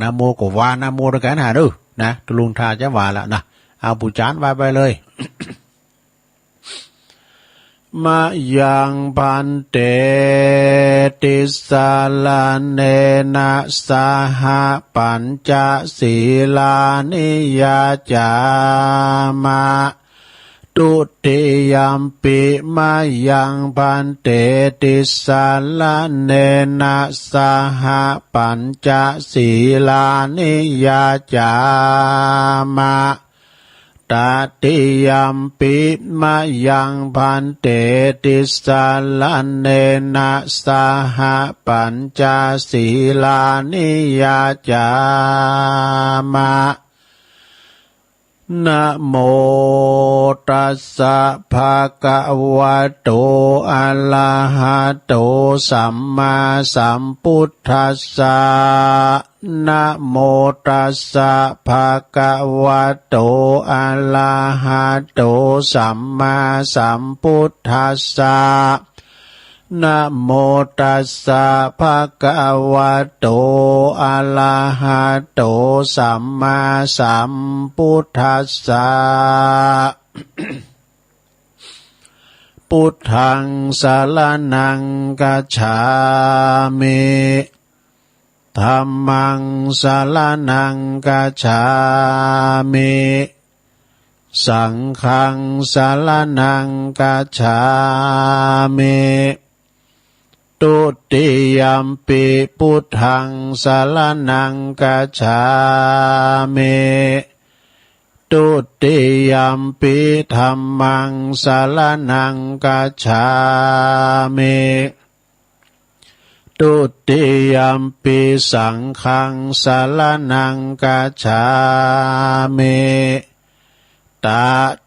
นะโมก็ว่านะโมด้วยกันหาดูนะตุลุงทาจะว่าละนะเอาปูจานไว้ไปเลย มายังพันเตติสาลาเนนะสหปัญจศีลานิยาจามะตุติยัมปิมายังพันเตติสาลาเนนะสหปัญจศีลานิยาจามะตติยัมปิมายังพันเตติสาลาเนนะสหปัญจศีลานิยาจามะนะโมตัสสะภะคะวะโตอะระหะโตสัมมาสัมพุทธัสสะนะโมตัสสะภะคะวะโตอะระหะโตสัมมาสัมพุทธัสสะนะโมตัสสะภะคะวะโตอะระหะโตสัมมาสัมพุทธัสสะ พุทธังสรณังคัจฉามิธัมมังสรณังคัจฉามิสังฆังสรณังคัจฉามิตุติยัมปิพุทธังสรณังคัจฉามิตุติยัมปิธัมมังสรณังคัจฉามิตุติยัมปิสังฆังสรณังคัจฉามิต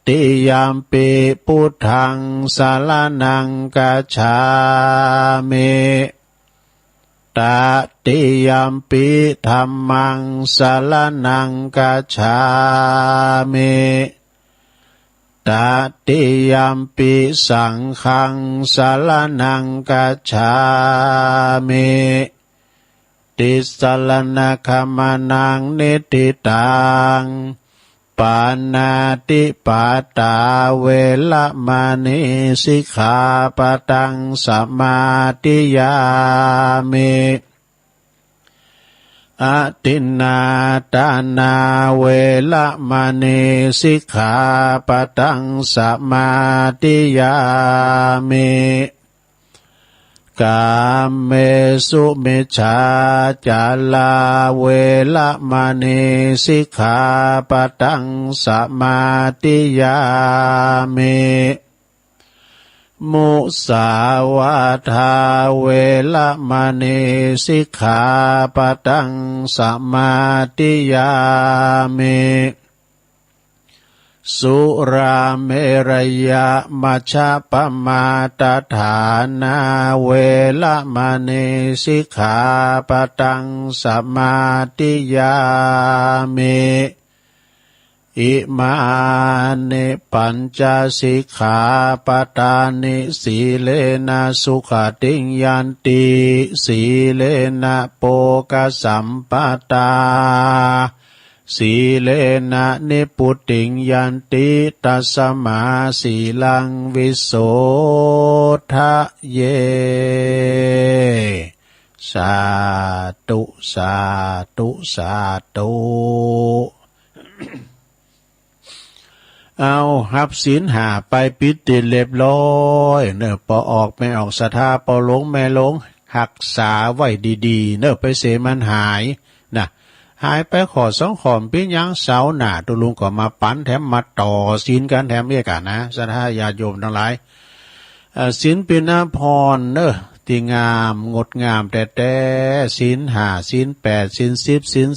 ติยัมปิพุทธังสรณังคัจฉามิตติยัมปิธัมมังสรณังคัจฉามิตติยัมปิสังฆังสรณังคัจฉามิติสรณคัมมานังนิติตังปานาติปาตาเวละมณีสิกขาปะทังสมาธิยามิอะตินนาตานาเวละมณีสิกขาปะทังสมาธิยามิกามเมสุมิจฉาจาลาเวละมณีสิกขาปะทังสมาธิยามิมุสาวาทาเวละมณีสิกขาปะทังสมาธิยามิสุราเมรยะมัชฌะปมาตฐานาเวละมณีสิกขาปะทังสมาธิยามิอิมานิปัญจสิกขาปทานิสีเลนะสุขติงยันติสีเลนะโภคสัมปตาสีเลนะนิพุตติงยันติตัสมาสีลังวิโสทะเยสาธุสาธุสาธุเอาหับศีลหาไปปิดติดเรียบร้อยเนอะพอออกไม่ออกศรัทธาพอหลงไม่หลงหักษาไว้ดีๆเนอะไปเสียมันหายนะหายไปขอสองขอมปิ้งยังเสาหน้าตุลุงก็มาปั้นแถมมาต่อศีลกันแถมเรียกกันนะศรัทธาญาติโยมทั้งหลายศีลเป็นอาภรณ์เนอะที่งามงดงามแต่ศีลห้าศีลแปดศีล10ศีล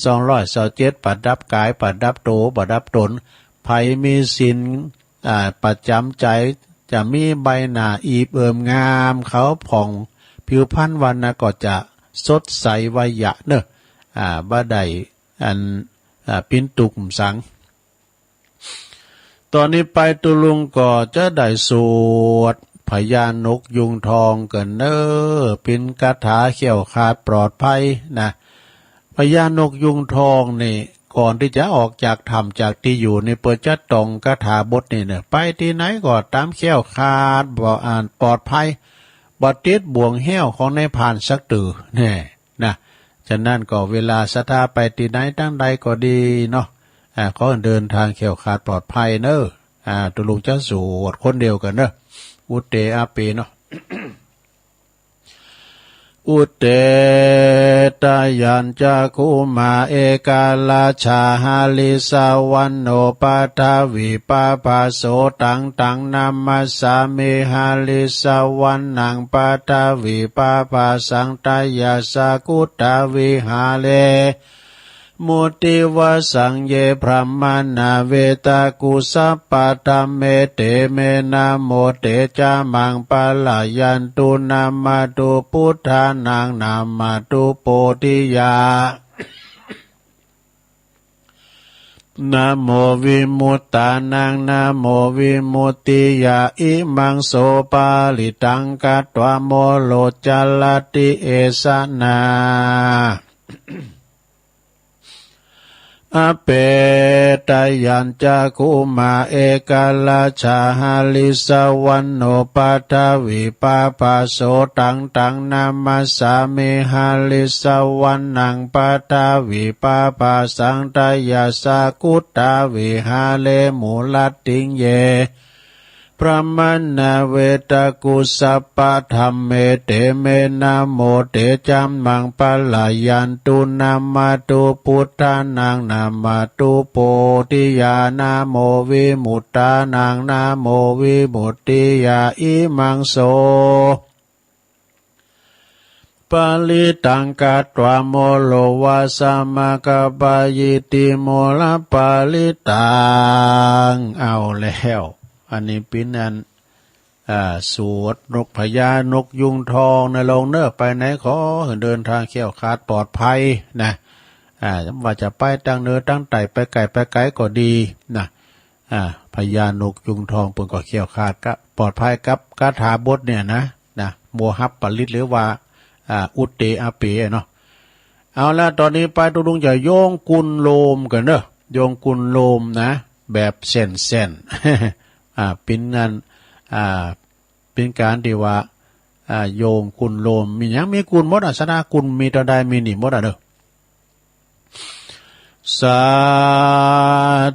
227ประดับกายประดับโตประดับตนไผมีศีลประจำใจจะมีใบหน้าอีบเอิมงามเขาผ่องผิวพรรณวันนะก็จะสดใสวัยะเนอะบ่ได้ปิ้นตุกสังตอนนี้ไปตุลุงก็จะได้สวดพญานกยุงทองกันเนอเป็นคาถาเขี่ยวขาดปลอดภัยนะ พญานกยุงทองนี่ก่อนที่จะออกจากถ้ำจากที่อยู่ในเปิดจัดตองคาถาบทนี่เนี่ยไปที่ไหนก็ตามแค้วคาดบ่อ่านปลอดภัยบ่ติดบ่วงแห้วของนายพรานสักตือแน่นะฉะนั้นก็เวลาศรัทธาไปที่ไหนตั้งใดก็ดีเนาะขอเดินทางแค้วคาดปลอดภัยเนอะตุลุงจะสวดคนเดียวกันเนอะอุเตอาเปเนาะ อุเตตยัญจคุมาเอกาลาชาหาลิสาวันโนปัทวิปาปาโสตังตังนามัสสามิหาลิสาวันนังปัทวิปาปาสังตายาสากุตาวิหาเลมุติวสังเยพรหมานาเวตากุสัปปะธรรมเมเตเมนะโมเตจามังปะลายันตุนามาตุพุทธานังนามาตุโพธิยานะโมวิมุตตานังนะโมวิมุตติยาอิมังโสปาลิตังกัตวะโมโลจัลลติเอสนาอเปตยัญจคุมาเอกาลาชาหาลิสาวันโนปัทวิปาปาโสตังตังนามัสสามิหาลิสาวันนังปัทวิปาปาสังตายาสากุตาวิหาเลมูลัตติงเยพระมัณณเวตกุสัปปะธรรมเมเตเมนะโมเตจัมมังปะลายันตุนามาตุพุทธานังนามาตุโพธิญาณโมวิมุตตานังนะโมวิมุตติยาอิมังโสปาลิตังกัตวะโมโลวาสามะกะปะยิติโมละปาลิตังเอาแล้วอันนี้เป็นอันสวดนกพญานกยุงทองในลงเนอไปไหนขอเดินทางแคล้วคลาดปลอดภัยนะว่าจะไปตั้งเนื้อตั้งไต่ไปไกลก็ดีนะพญานกยุงทองเปิ่นก็แคล้วคลาดก็ปลอดภัยกับคาถาบทเนี่ยนะโมหับปลิตหรือว่าอุตเตอาเปเนาะเอาละตอนนี้ไปตุลุงจะโยงกุลโลมกันเนอะโยงกุลโลมนะแบบเส้นเป็นงานเป็นการที่ว่าโยงกุลโลมมีหยังมีกุลหมดศาสนากุลมีตาใดมีนี่หมดเด้อสา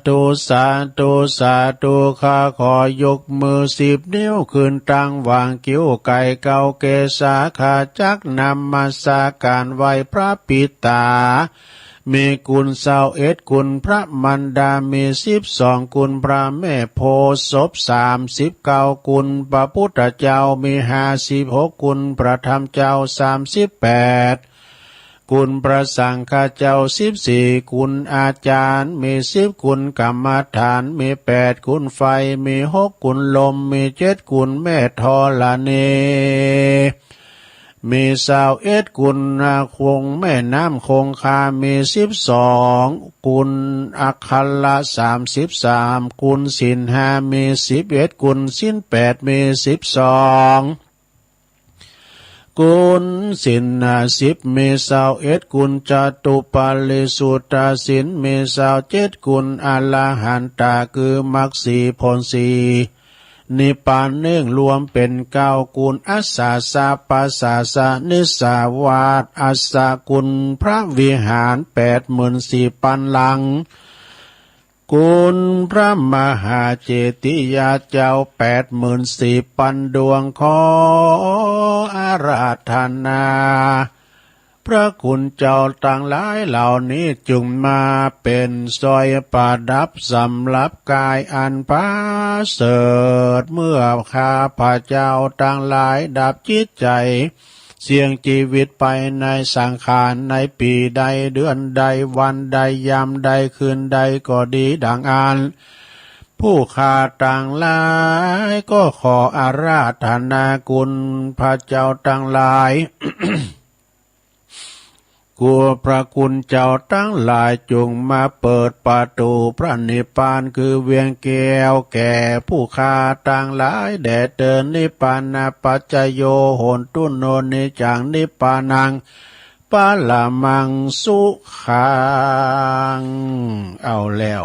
ธุสาธุสาธุข้าขอยกมือ10 นิ้วขึ้นตั้งวางกิ้วไก่เกาเกษาขาจักนำมาสาการไหวพระปิตามีกุล21กุลพระมันดามี12กุลพระแม่โพธิ์ศพ39กุลพระพุทธเจ้ามี56กุลพระธรรมเจ้า38กุลพระสังฆเจ้า14กุลอาจารย์มี10กุลกรรมฐานมี8กุลไฟมี6กุลลมมี7กุลแม่ธรณีมี21กุลคงแม่น้ำคงคามี12กุลอัคคัลละ33กุลศีล5มี11กุลศีล8มี12กุลศีล10มี21กุลจตุปัลลิสุตตศีลมี27กุลอรหันตาคือมรรค4ผล4นิพพาน1รวมเป็น9กุลอัสสาสะปัสสาสะนิสาวาสอัสสกุลพระวิหาร84,000 ปันลังกุลพระมหาเจติยาเจ้า84,000 ปันดวงขออาราธนาพระคุณเจ้าต่างหลายเหล่านี้จุงมาเป็นสอยประดับสำหรับกายอันประเสริฐเมื่อข้าพระเจ้าต่างหลายดับจิตใจเสี่ยงชีวิตไปในสังขารในปีใดเดือนใดวันใดยามใดคืนใดก็ดีดังอ่านผู้ข้าต่างหลายก็ขออาราธนาคุณพระเจ้าต่างหลาย กัวพระคุณเจ้าทั้งหลายจงมาเปิดประตูพระนิพพานคือเวียงแก้วแก่ผู้ข้าต่างหลายแด่เดินนิพพานาปัจจโยโหนตุโนนิจังนิพพานัง ปะละมังสุขังเอาแล้ว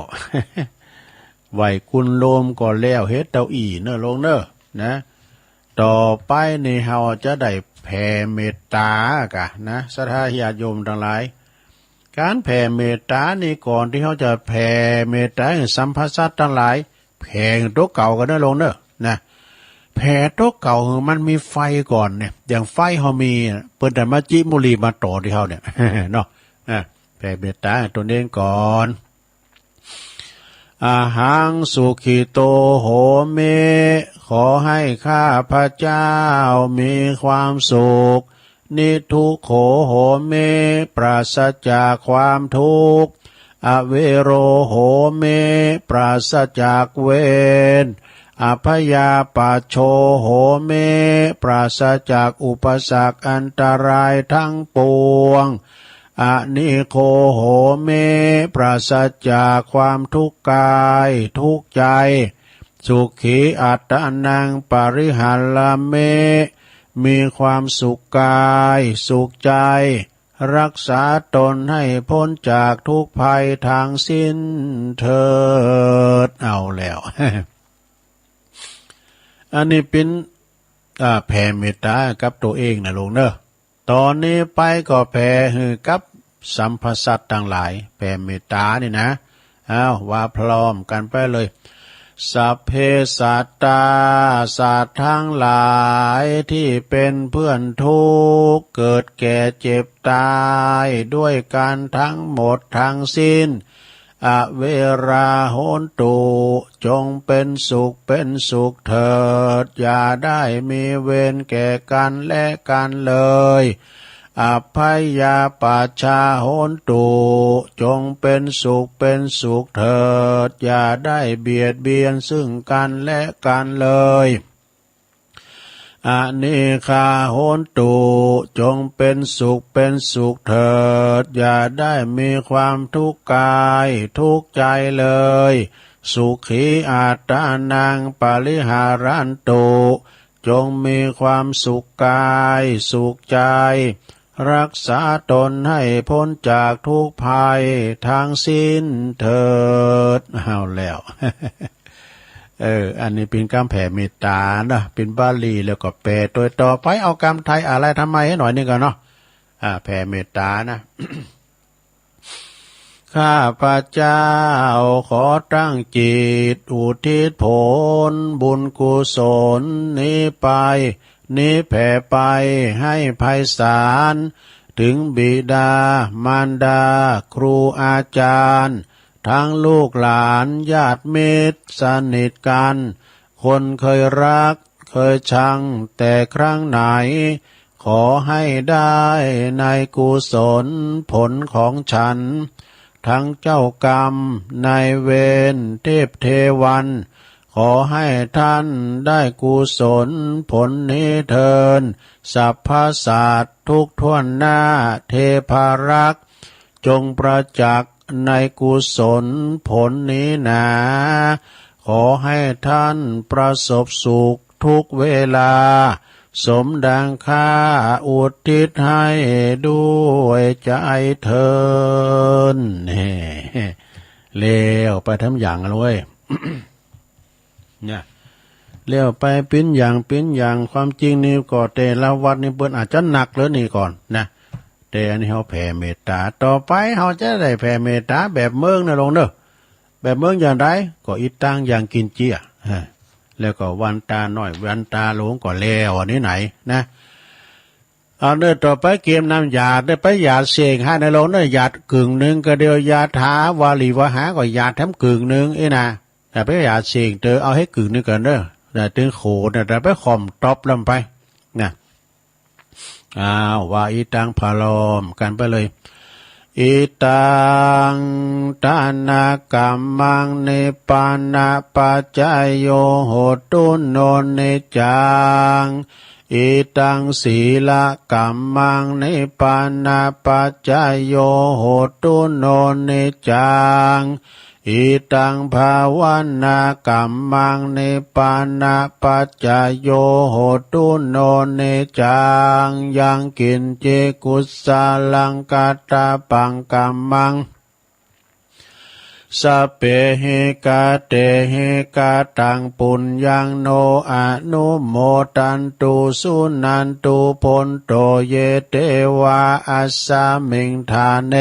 ไหวคุณโลมก็แล้วเฮ็ดเต้าอี้เนอะลงเนอะนะต่อไปนี่เฮาจะได้แผ่เมตตากะนะศรัทธาญาติโยมทั้งหลายการแผ่เมตตานี่ก่อนที่เขาจะแผ่เมตตาให้สัมภสัตทั้งหลายแผ่ตัวเก่ากันเนอะลงเนอะนะแผ่ตัวเก่ามันมีไฟก่อนเนี่ยอย่างไฟเฮามีเปิ้นแต่มาจิมุลีมาต่อที่เฮาเนี่ย เนาะแผ่เมตตาตัวเองก่อนอาหังสุขิโตโหเมขอให้ข้าพระเจ้ามีความสุขนิทุกโขโหเมปราศจากความทุกข์อเวโรโหเมปราศจากเวรอภยาปัชโชโหเมปราศจากอุปสรรคอันตรายทั้งปวงอนิโคโหเมปราศจากความทุกข์กายทุกข์ใจสุขีอัตตนังปริหัลลเมมีความสุขกายสุขใจรักษาตนให้พ้นจากทุกภัยทางสิ้นเถิดเอาแล้ว อันนี้เป็นแผ่เมตตากับตัวเองนะลุงเนอะตอนนี้ไปก็แผ่ให้กับสัมภสัตทั้งหลายแผ่เมตตานี่นะเอาว่าพร้อมกันไปเลยสัพเพสัตตาสัตว์ทั้งหลายที่เป็นเพื่อนทุกข์เกิดแก่เจ็บตายด้วยกันทั้งหมดทั้งสิ้นอเวราโหนตุจงเป็นสุขเป็นสุขเถิดอย่าได้มีเวรแก่กันและกันเลยอภัยยาปัชชาโหนตุจงเป็นสุขเป็นสุขเถิดอย่าได้เบียดเบียนซึ่งกันและกันเลยอเนคาโหนตุจงเป็นสุขเป็นสุขเถิดอย่าได้มีความทุกข์กายทุกข์ใจเลยสุขีอัตตานังปริหารันตุจงมีความสุขกายสุขใจรักษาตนให้พ้นจากทุกภัยทางสิ้นเถิดเอาแล้ว อันนี้เป็นคำแผ่เมตตานะเป็นบาลีแล้วก็แปลตัวต่อไปเอาคำไทยอะไรทำไมให้หน่อยนึงกันเนาะแผ่เมตตานะ ข้าพระเจ้าขอตั้งจิตอุทิศผลบุญกุศลนี้ไปนี้แผ่ไปให้ไพศาลถึงบิดามารดาครูอาจารย์ทั้งลูกหลานญาติมิตรสนิทกันคนเคยรักเคยชังแต่ครั้งไหนขอให้ได้ในกุศลผลของฉันทั้งเจ้ากรรมนายเวรเทพเทวันขอให้ท่านได้กุศลผลนี้เทินสัพพสัตว์ทุกท่วนหน้าเทพารักษ์จงประจักษ์ในกุศลผลนี้นาขอให้ท่านประสบสุขทุกเวลาสมดังข้าอุทิศให้ด้วยใจเทินเลี้ยวไปทำอย่างเลย เนี่ยเลี้ยวไปปิ้นอย่างความจริงนี่ก็แต่ละวัดนี่เปิ้นอาจจะหนักเลยนี่ก่อนนะแต่อันนี้เฮาแผ่เมตตาต่อไปเฮาจะได้แผ่เมตตาแบบเมืองนะลงเด้อแบบเมืองอย่างไรก็อีตังอย่างกินเจี้ยแล้วก็วันตาน้อยวันตาหลวงก็แล้วอันนี้ไหนนะเอาเด้อต่อไปเกมน้ำยาได้ไปยาเสกให้ในลงเด้อหยาดกึ่งนึงก็เดียวยาถาวาลีวหาก็ยาแถมกึ่งนึงนะแต่ไปยาเสกเด้อเอาให้กึ่งนึงกันเด้อแต่ถึงโขเนี่ยแต่ไปข่อมตอบลำไปนะว่าอีตังพาลอมกันไปเลยอิตังทานกัมมังเนปานะปัจจายโยโหตุโนเนจังอิตังศีลกัมมังเนปานะปัจจายโยโหตุโนเนจัง อิตังภาวนากัมมังนิปานะปัจจโยโหตุโนเนจังยังกินเจกุสาลังกาตาปังกัมมังสัพเพหิกาเตหิกาตังปุญญังโนอนุโมตันตุสุนันตุพนโตเยเตวะอัสสมิงทาเน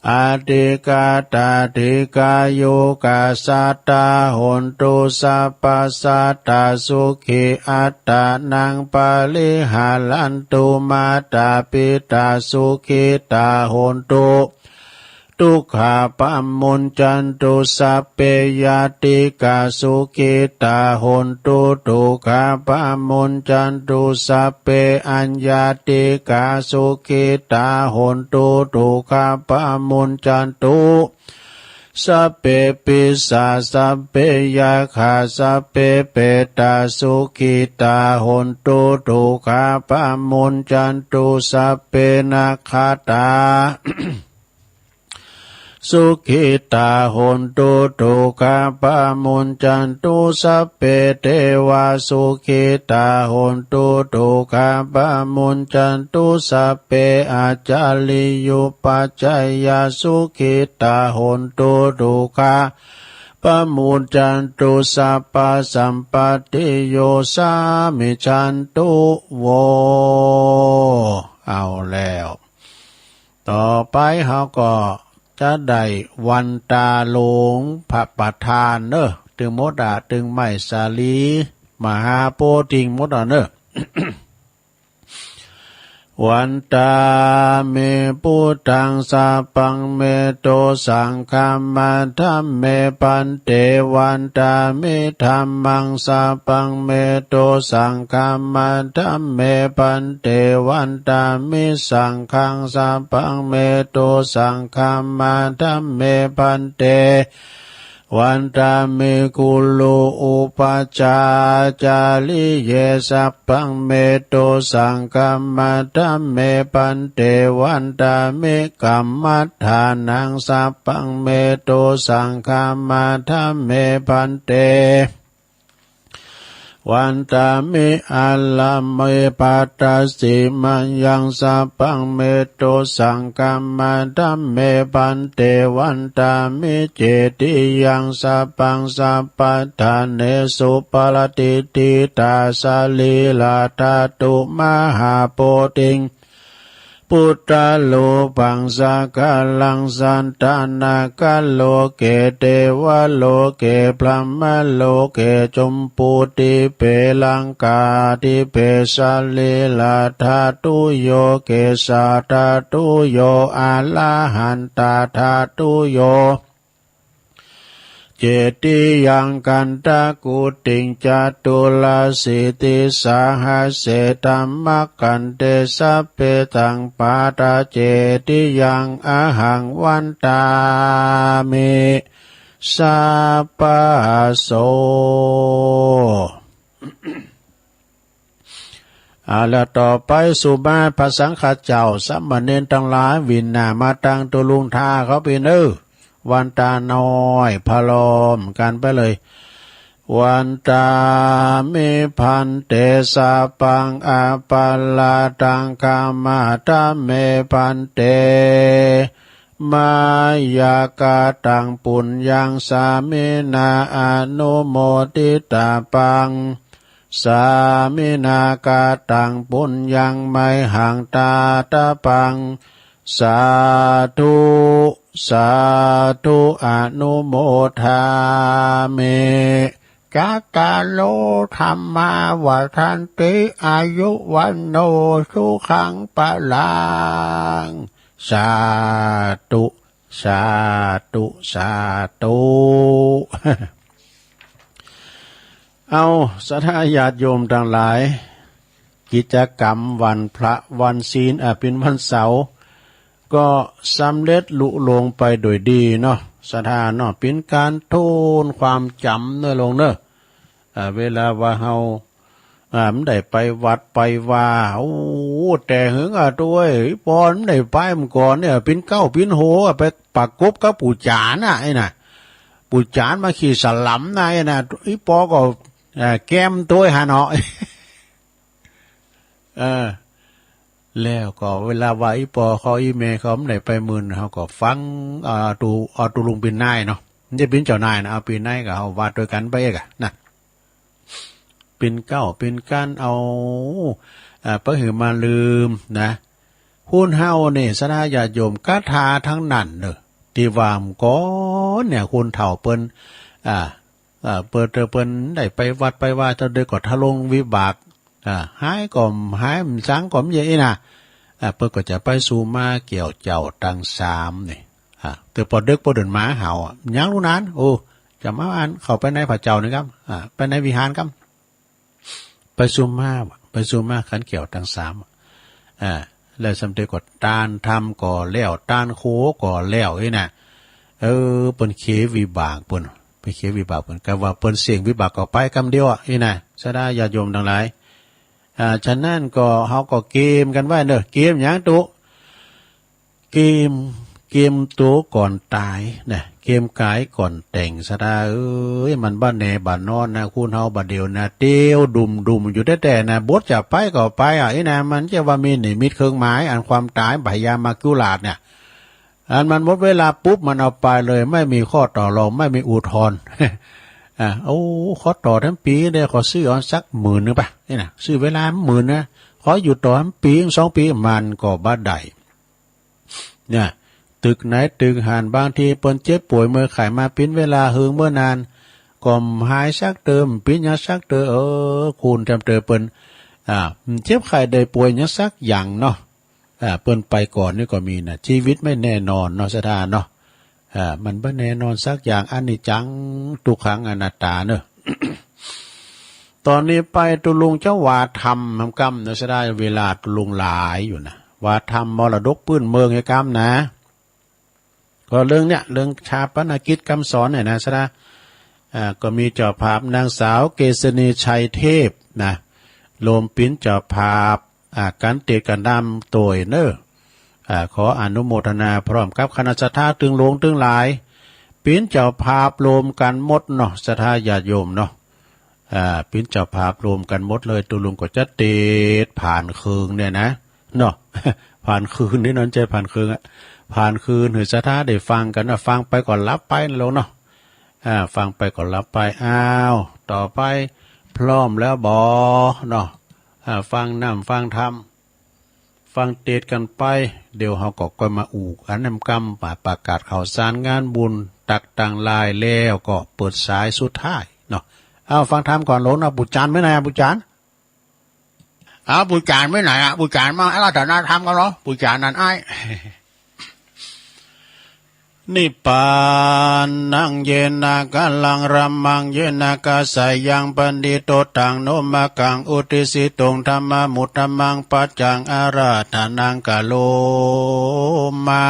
อาติกาตาติกายุกาสัตตาหนตุสัพพสัตตาสุขิอัตตานังปาลิหาลันตุมาตาปิตาสุขิตาหนตุทุกขาปัมมุญจันตุสัพเพยติกาสุขิตาหนตุทุกขาปัมมุญจันตุสัพเพอัญญาติกาสุขิตาหนตุทุกขาปัมมุญจันตุสัพเพปิสาสัพเพยาคาสัพเพเปตาสุขิตาหนตุทุกขาปัมมุญจันตุสัพเพนาคาตาสุขิตาหนตุทุกขาปัมมุญจันตุสัพเพเทวาสุขิตาหนตุทุกขาปัมมุญจันตุสัพเพอาจาริยุปัจจยสุขิตาหนตุทุกขาปัมมุญจันตุสัพพสัมปติโยสามิจันตุโวเอาแล้วต่อไปเขาก็จะได้วันตาหลงพระประธานเนอะตึงมดาตึงไม่สาลีมหาโพธิงมดาเนอะ วันตาเมปุตังสาปังเมโตสังฆามาธัมเมปันเตวันตาเมธัมมังสาปังเมโตสังฆามาธัมเมปันเตวันตาเมสังฆังสาปังเมโตสังฆามาธัมเมปันเตวันตาเมกุโลอุปจาจาริเยสัพพังเมโตสังกัมมัตถัมเมปันเตวันตาเมกัมมัฏฐานังสัพพังเมโตสังกัมมัตถัมเมปันเตวันตามิอัลลเมปัตตสิมัญยังสัพพังเมโตสังกัมมัตถัมเมปันเตวันตามิเจติยังสัพพังสัพพทานเนสุปลติติตาสลีลาตาตุมหาโพธิงพุทธโลปังสากาลังสันตานากาโลเกเทวโลเกพรหมโลเกจมปูติเปลังกาติเปสาลีลาธาตุโยเกสาธาตุโยอาลาหันตาธาตุโยเจติยังกันตะกุติงจัตุลาสิติสาหัสเสธัมมกันเตสัพเพตังปาตาเจติยังอะหังวันตามิสัพพโสแล้วต่อไปสุมาพระสังฆเจ้าสามเณรทั้งหลายวินนามาตังตุลุงทาเขาไปเนอวันตาน้อยพะลอมกันไปเลยวันตามิพันเตสาปังอาปาลาตังกามาตาเมพันเตมายากาตังปุญญังสามินาอนุโมทิตาปังสามินากาตังปุญญังไมหังตาตาปังสาธุสาธุอนุโมทามิจัตตาโลธรรมาวัฏันติอายุวันโนสุขังปะลังสาธุสาธุสาธุเอาสัทธาญาติโยมทั้งหลายกิจกรรมวันพระวันศีลเป็นวันเสาร์ก็สำเร็จลุลงไปโดยดีเนาะสถานเนาะเป็นการโทนความจำเนอะลงเนอะเวลาว่าเฮามันได้ไปวัดไปว่าโอ้แต่หึงตัวปอนได้ไปมันก่อนเนี่ยเป็นเก้าเป็นโหไปปักกบกับปู่จาน่ะไอ้น่ะ ปู่จานมาขี่สลัมนายนะอีปอก็แก้มตัวหาเนาะแล้วก็เวลาว่าอีปอเขาอีเมเขาไหนไปมื่นเขาก็ฟังตูลุงปีนนายเนาะมันจะปีนเจ้านายนะเอาปีนนายกับเขาวาดด้วยกันไปเอกนะปีนเก้าปีนกันเอาพระหือมาลืมนะหุ้นเฮาเนี่ยสนาญาโยมกาถาทั้งนั้นเนอะที่วามก้อนเนี่ยคุณเฒ่าเปิ้นเปิ้นได้ไปวัดไปว่าจะได้ก็ทะลงวิบากหายก่อมหายมสังก่อมเยอะนะเปิ้นก็จะไปสู่มาเกี่ยวเจ้าตังสามนี่แต่พอดึกพอเดินมาเห่ายังรู้นั้นโอ้จะมาอ่านเข้าไปในพระเจ้านี่ครับไปในวิหารครับไปสู่มาขันเกี่ยวตังสามแล้วสำเร็จก็ตานทำก่อแล้วตานโคก่อแล้วน่ะเปิ้นเควิบากเปิ้นไปเควิบากเปิ้นก็ว่าเปิ้นเสียงวิบากก็ไปคำเดียวน่ะซะได้ญาติโยมทั้งหลายฉะนั้นก็เฮาก็เกมกันไว้เด้อเกมหยังตุเกมตัวก่อนตายนะเกมกายก่อนแต่งซะได้มันบ้านแหน่บ้านนอนนะคุณเฮาบัดเดียวนะเตียวดุมอยู่แต่นะบทจะไปก็ไปนะมันจะว่ามีนิมิตเครื่องหมายอันความตายพยามากุลาดเนี่ยอันมันหมดเวลาปุ๊บมันเอาไปเลยไม่มีข้อต่อรองไม่มีอุทธรณ์ขอต่อทั้งปีได้ขอซื้อเอาสัก10,000นึงป่ะนี่นะซื้อเวลา10,000นะขออยู่ต่อทั้งปี2 ปีมันก็บ่ได้เนี่ยตึกไหนตึกหานบางทีเปิ้นเจ็บป่วยเมื่อขายมาปิ้นเวลาหึงเมื่อนานก่อมหายซักเติมปิ้นยาซักเตอคูณจำเตอเปิ้นเจ็บไข้ได้ป่วยยาซักอย่างเนาะเปิ้นไปก่อนนี่ก็มีนะชีวิตไม่แน่นอนเนาะสถานเนาะมันบ่แน่นอนสักอย่างอนิจจังทุกขังอนัตตาเนอะ ตอนนี้ไปตุลุงเจ้าวาธรรมทำกรรมเนาะสถานเวลาตุลุงหลายอยู่นะวาธรรมมรดกพื้นเมืองไอ้กรรมนะก็เรื่องเนี้ยเรื่องชาปนกิจคำสอนเนี่ยนะซะนะก็มีเจ้าภาพนางสาวเกษณีชัยเทพนะโลมปิ้นเจ้าภาพการเตะกันดำตัวเนอขออนุโมทนาพร้อมกับคณะสัตยาตึงหลวงตึงหลายปิ้นเจ้าภาพรวมกันหมดเนาะสัทธาญาติโยมเนาะปิ้นเจ้าภาพรวมกันหมดเลยตุลุงก็จะเตะผ่านคืนเนี่ยนะเนาะ ผ่านคืนนี่นอนใจผ่านคืนผ่านคืนหือสัทธาได้ฟังกันนะฟังไปก่อนรับไปนะลงเนาะฟังไปก่อนรับไปต่อไปพร้อมแล้วบอเนาะฟังน้ำฟังธรรมฟังเทศกันไปเดี๋ยวเขาก็มาอันนำกรรมประกาศข่าวสารงานบุญตักต่างลายแล้วก็เปิดสายสุดท้ายเนาะฟังธรรมก่อนลงนะบุจานไม่ไหนบุจานบุจานไม่ไหนบุจานมาเราแต่นาธรรมกันเหรอบุจานนั่นไอ้ นิพพานนังเยนะกัลลังรัมมังเยนะกาสายังปันดิโตตังโนมะกังอุติสิตงธรรมมุตตมังปัจจังอาราธานังกะโลมา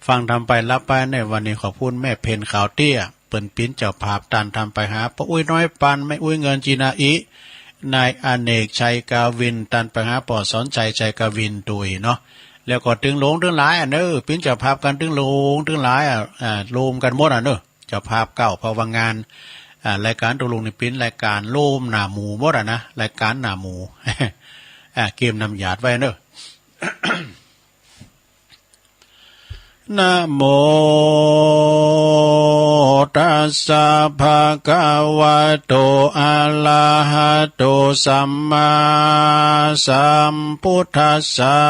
ฟังทำไปรับไปในวันนี้ขอบคุณแม่เพนขาวเตี้ยเปิ่นปิ้นเจ้าภาพตันทำไปหาพระอุ้ยน้อยปันไม่อุ้ยเงินจีนาอินายอเนกชัยกาวินตันไปหาปอสอนใจกาวินตุยเนาะแล้วก็ตึงหลงตึงหลายเนอปิ้นเจ้าภาพกันตึงหลงตึงหลายโลมกันหมดเนอเจ้าภาพเก่าภาวงานรายการตุลุงในปิ้นรายการโลมหน้าหมูหมดนะรายการหน้าหมู เกมนำหยาดไว้เนอ นะโมตัสสะภะคะวะโตอะระหะโตสัมมาสัมพุทธัสสะ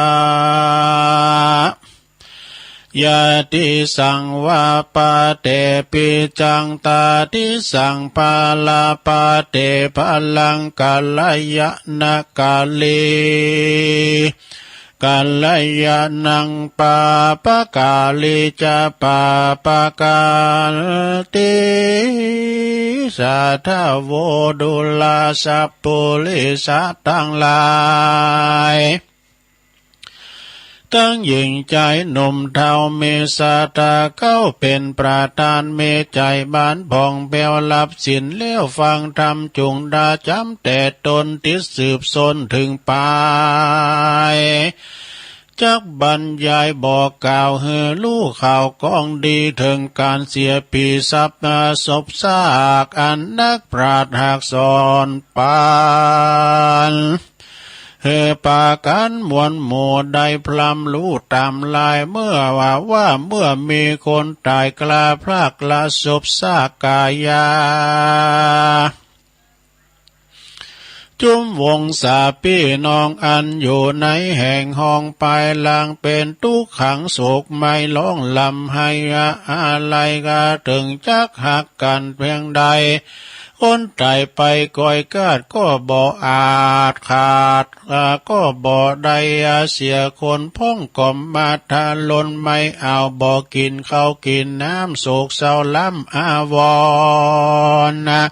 ยะติสังวาปะเตปิจังตาติสังปาลาปะเตภลังกัลยะนะกาลีกัลยาณังปาปะกาลิจาปาปะกาติสัทธโวดุลาสัพพุลิสัตทั้งหลายตั้งยิ่งใจหนุ่มเทาเมสาตาเข้าเป็นประธานเมใจบ้านผ่องแผ้วลับสินเลี้ยวฟังธรรมจุงดาจำแต่ตนติดสืบซนถึงปลาย จักบรรยายบอกกล่าวเฮือลูกข่าวกองดีถึงการเสียปีสับศพซากอันนักปราชญ์หากสอนปานเฮปากันมวลหมู่ใดพลัมรู้ตามลายเมื่อว่าเมื่อมีคนตายกลาพรากละศพซากกายาจุมวงสาพี่น้องอันอยู่ในแห่งห้องไปลางเป็นทุกขังโศกไม่ร้องลำให้อะไรก็ถึงจักหักกันเพียงใดคนตายไปก่อยกาดก็บ่อาจขาดก็บ่ได้เสียคนพ้องก่อมมาทาลนไม่เอาบ่กินข้าวกินน้ำโศกเศร้าล้ำอาวรณ์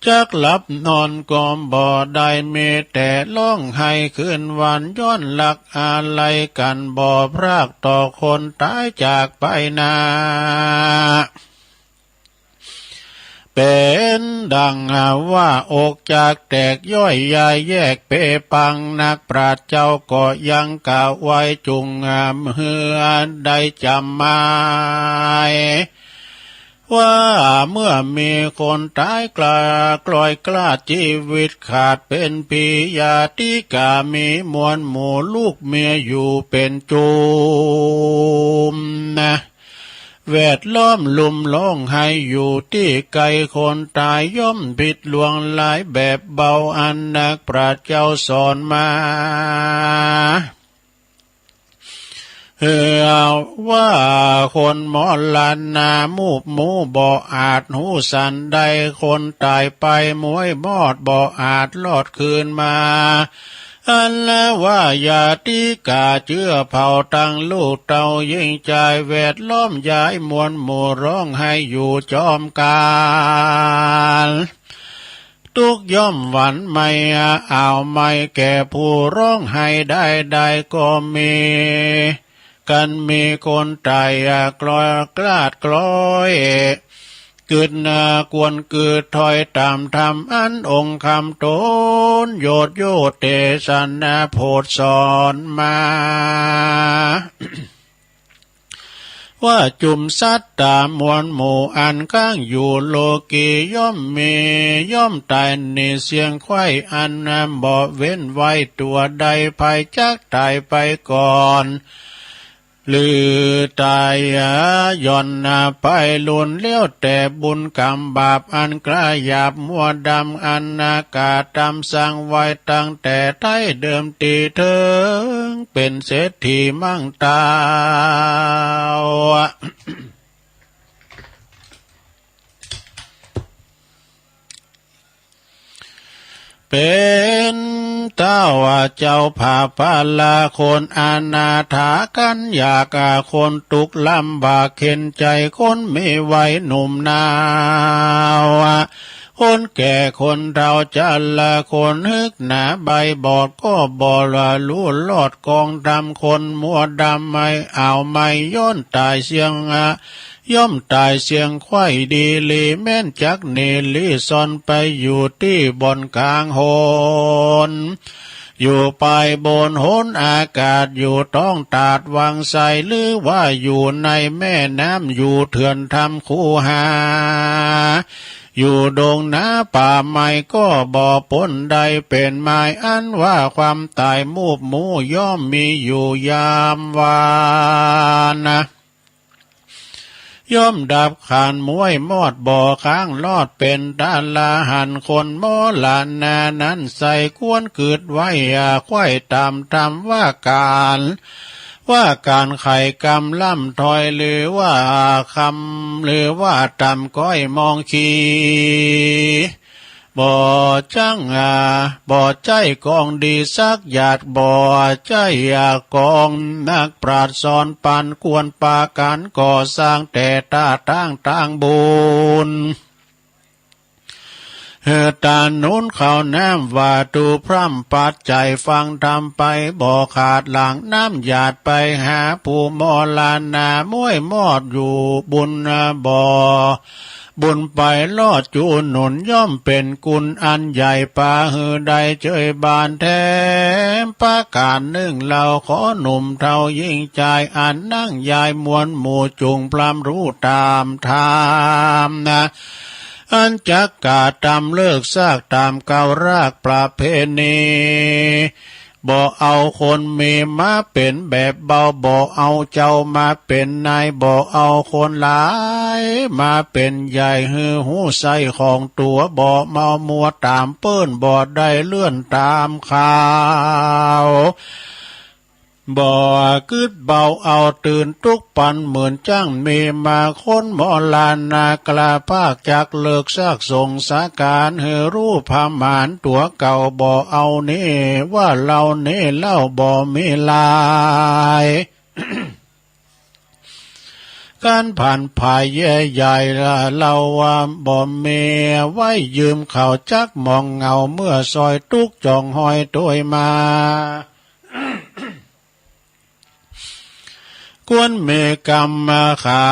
จักหลับนอนก็บ่ได้มีแต่ร้องไห้คืนวันย้อนหลักอะไรกันบ่พรากต่อคนตายจากไปนาเป็นดังว่าอกจากแตกย่อยยายแยกเปปังนักปราชญ์เจ้าก็ยังกล่าวไว้จุงเฮือได้จำหมายว่าเมื่อมีคนตายกลอยกล้าชีวิตขาดเป็นปิยาติกามีมวลหมู่ลูกเมียอยู่เป็นจุมแวดล้อมลุมร้องให้อยู่ที่ไกลคนตายย่อมผิดลวงหลายแบบเบาอันนักปราชญ์เจ้าสอนมาว่าคนหมอลันนามูบหมูบ่อาจหูสันใดคนตายไปมวยมอดบ่อาจลอดคืนมาอันแล้วว่าอย่าตีกาเชื่อเผาตั้งลูกเต่ายิ่งใจแวดล้อมย้ายมวลหมู่ร้องให้อยู่จอมกาลทุกย่อมหวั่นไม่เอาไม่แก่ผู้ร้องให้ได้ก็มีกันมีคนตายกลอยกลาดกลอยเกิดกวนเกิดถอยตามธรรมอันองค์คำตนโยดเตสันโพธสอนมาว่าจุมสัตตามวลหมู่อันข้างอยู่โลกีย่อมมีย่อมตายในเสียงไข้อันบ่เว้นไว้ตัวใดภายจักตายไปก่อนหรือตายย่อนไปลุนเลี้ยวแต่บุญกรรมบาปอันกระหยาบมัวดำอันอากาศดำสร้างไว้ตั้งแต่ไทยเดิมตีเถิงเป็นเศรษฐีมั่งตาเป็นเต้าเจ้าผาปาลาคนอนาถากันอยากคนตุกลำบากเข็นใจคนไม่ไหวหนุ่มนาวคนแก่คนเราจะละคนฮึกหนาใบบอดก็บอละลู่ลอดกองดำคนมัวดำไม่เอาไม่ย้อนตายเสียงย่อมตายเสียงไข้ดีลีแม่นจักเนลีซอนไปอยู่ที่บนกลางโหนอยู่ไปบนโหนอากาศอยู่ต้องตาดวังใสหรือว่าอยู่ในแม่น้ำอยู่เถื่อนทำคูหาอยู่ดงนาป่าไม้ก็บ่ปนใดเป็นไม้อันว่าความตายมูบหมูย่อมมีอยู่ยามวานย่อมดับขานมวยมอดบ่อค้างลอดเป็นตาลาหันคนโมลานนานั้นใส่กวนเกิดไว้ไข่ตามทำว่าการไข่กำล่ำถอยหรือว่าคำหรือว่าตำก้อยมองขีบ่จังบ่ใจกองดีสักหยาดบ่ใจกองนักปราชญ์สอนปันกวนปาการก่อสร้างแต่ตาตั้งบุญตานุนเขาน้ำว่าตูพร่ำปัดใจฟังทำไปบ่ขาดหลังน้ำหยาดไปหาผู้มอลานามวยมอดอยู่บุญบ่ บุญไปลอดจูหนุนย่อมเป็นกุลอันใหญ่ปาหือใดเจยบานแท้ประการหนึ่งเราขอหนุ่มเท่ายิ่งใจอันนั่งยายมวลหมู่จุงพรำรู้ตามธรรมนะอันจักกาตามเลิกซากตามเก่ารากประเพณีบ่เอาคนมีมาเป็นแบบเบาบ่เอาเจ้ามาเป็นนายบ่เอาคนหลายมาเป็นใหญ่หือหูใส่ของตัวบ่เมามัวตามเปิ้นบ่ได้เลื่อนตามข่าวบ่กึดเบาเอาตื่นทุกปันเหมือนจ้างมีมาคนหมอลานนากลาภาคจากเลิกซากส่งสาการเฮรู้พามานตัวเก่าบ่เอานี่ว่าเรานี่เล่าบ่มีลาย การผ่านภายแย่ใหญ่ละเราว่าบ่เมไว้ยืมเขาจักมองเงาเมื่อซอยตุกจองหอยตัวมา ควรมีกรรมมาขา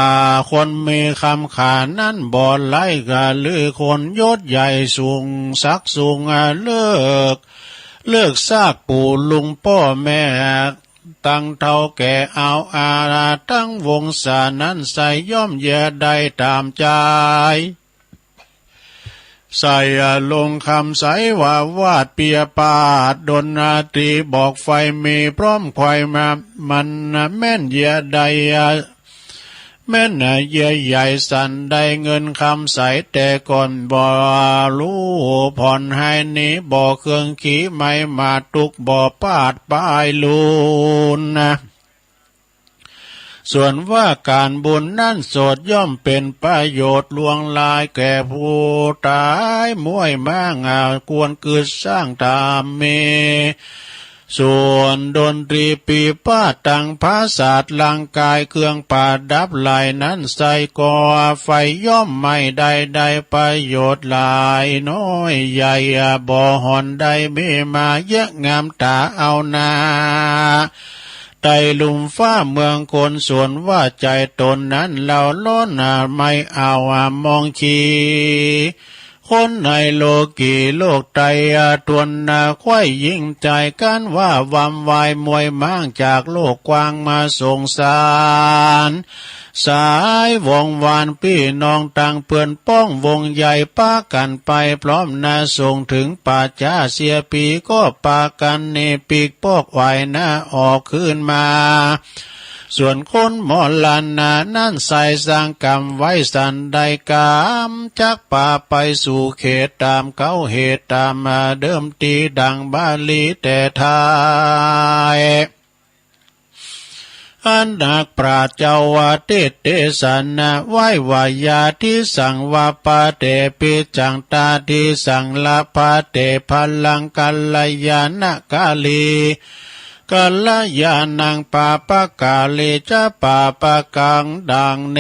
คนมีคำขานั้นบ่ไล่กะหรือคนยศใหญ่สูงสักสูงเลิกซากปู่ลุงพ่อแม่ตั้งเท่าแก่เอาอาตั้งวงศานั้นใส่ย่อมแย่ได้ตามใจใส่ลงคำใสว่าวาดเปียปาดดนนาตรีบอกไฟมีพร้อมควายมามันแม่นเยียใดแม่นเยียใหญ่สันได้เงินคำใสแต่ก่อนบ่รู้ผ่อนให้นี้บ่เครื่องขี่ไม่มาตุกบ่ปาดปลายลูนนะส่วนว่าการบุญนั่นโสดย่อมเป็นประโยชน์ลวงลายแก่ผู้ตายมวยม้างควรเกิดสร้างตามเมส่วนดนตรีปีป้าตังภาษาดลังกายเครื่องประดับลายนั้นใส่ก่อไฟย่อมไม่ได้ประโยชน์หลายน้อยใหญ่บ่หอนได้เมมาเยอะงามตาเอานาไต่ลุมฟ้าเมืองคนส่วนว่าใจตนนั้นเราล้นไม่เอามองขีคนในโลกีโลกไตตวนควายยิ่งใจกันว่าวำวายมวยมั่งจากโลกกว้างมาสงสารสายวงวานพี่น้องต่างเปื่อนป้องวงใหญ่ป้ากันไปพร้อมนาส่งถึงป่าจ้าเสียปีก็ปากันเนปีกปอกไหวนาออกขึ้นมาส่วนคนหมอลันนานั่นใส่สร้างกรรมไว้สันใดกรรมจักป่าไปสู่เขตตามเขาเหตุตามมาเดิมตีดังบาลีแต่ทายอันนักปราชญ์เจ้าวาเตเตสันนะไหว้วายาที่สั่งวาปาเตปิจังตาที่สั่งลาปาเตพลังกัลยาณกาลีกัลยาณังปาปะกาเลจะปาปะกังดังเน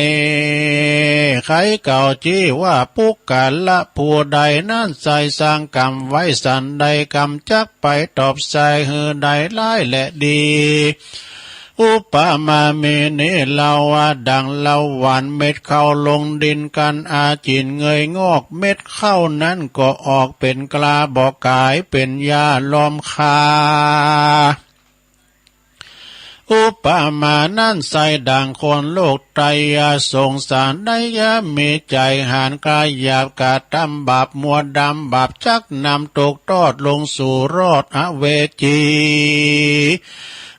ใครเก่าจี้ว่าปุกกาละผู้ใดนั่นใส่สร้างกรรมไว้สันใดกรรมจักไปตอบใส่หือใดร้ายและดีอุปมาเมเนลาวาดังลาหวานเม็ดเข้าลงดินกันอาจินเงยงอกเม็ดเข้านั้นก็ออกเป็นกลาบอกกายเป็นยาลอมคาอุปมานั่นใส่ดังคนโลกไตรสงสารได้ยามีใจหานกายหยาบกาดำบาปมัวดำบาปจักนำตกทอดลงสู่รอดอเวจี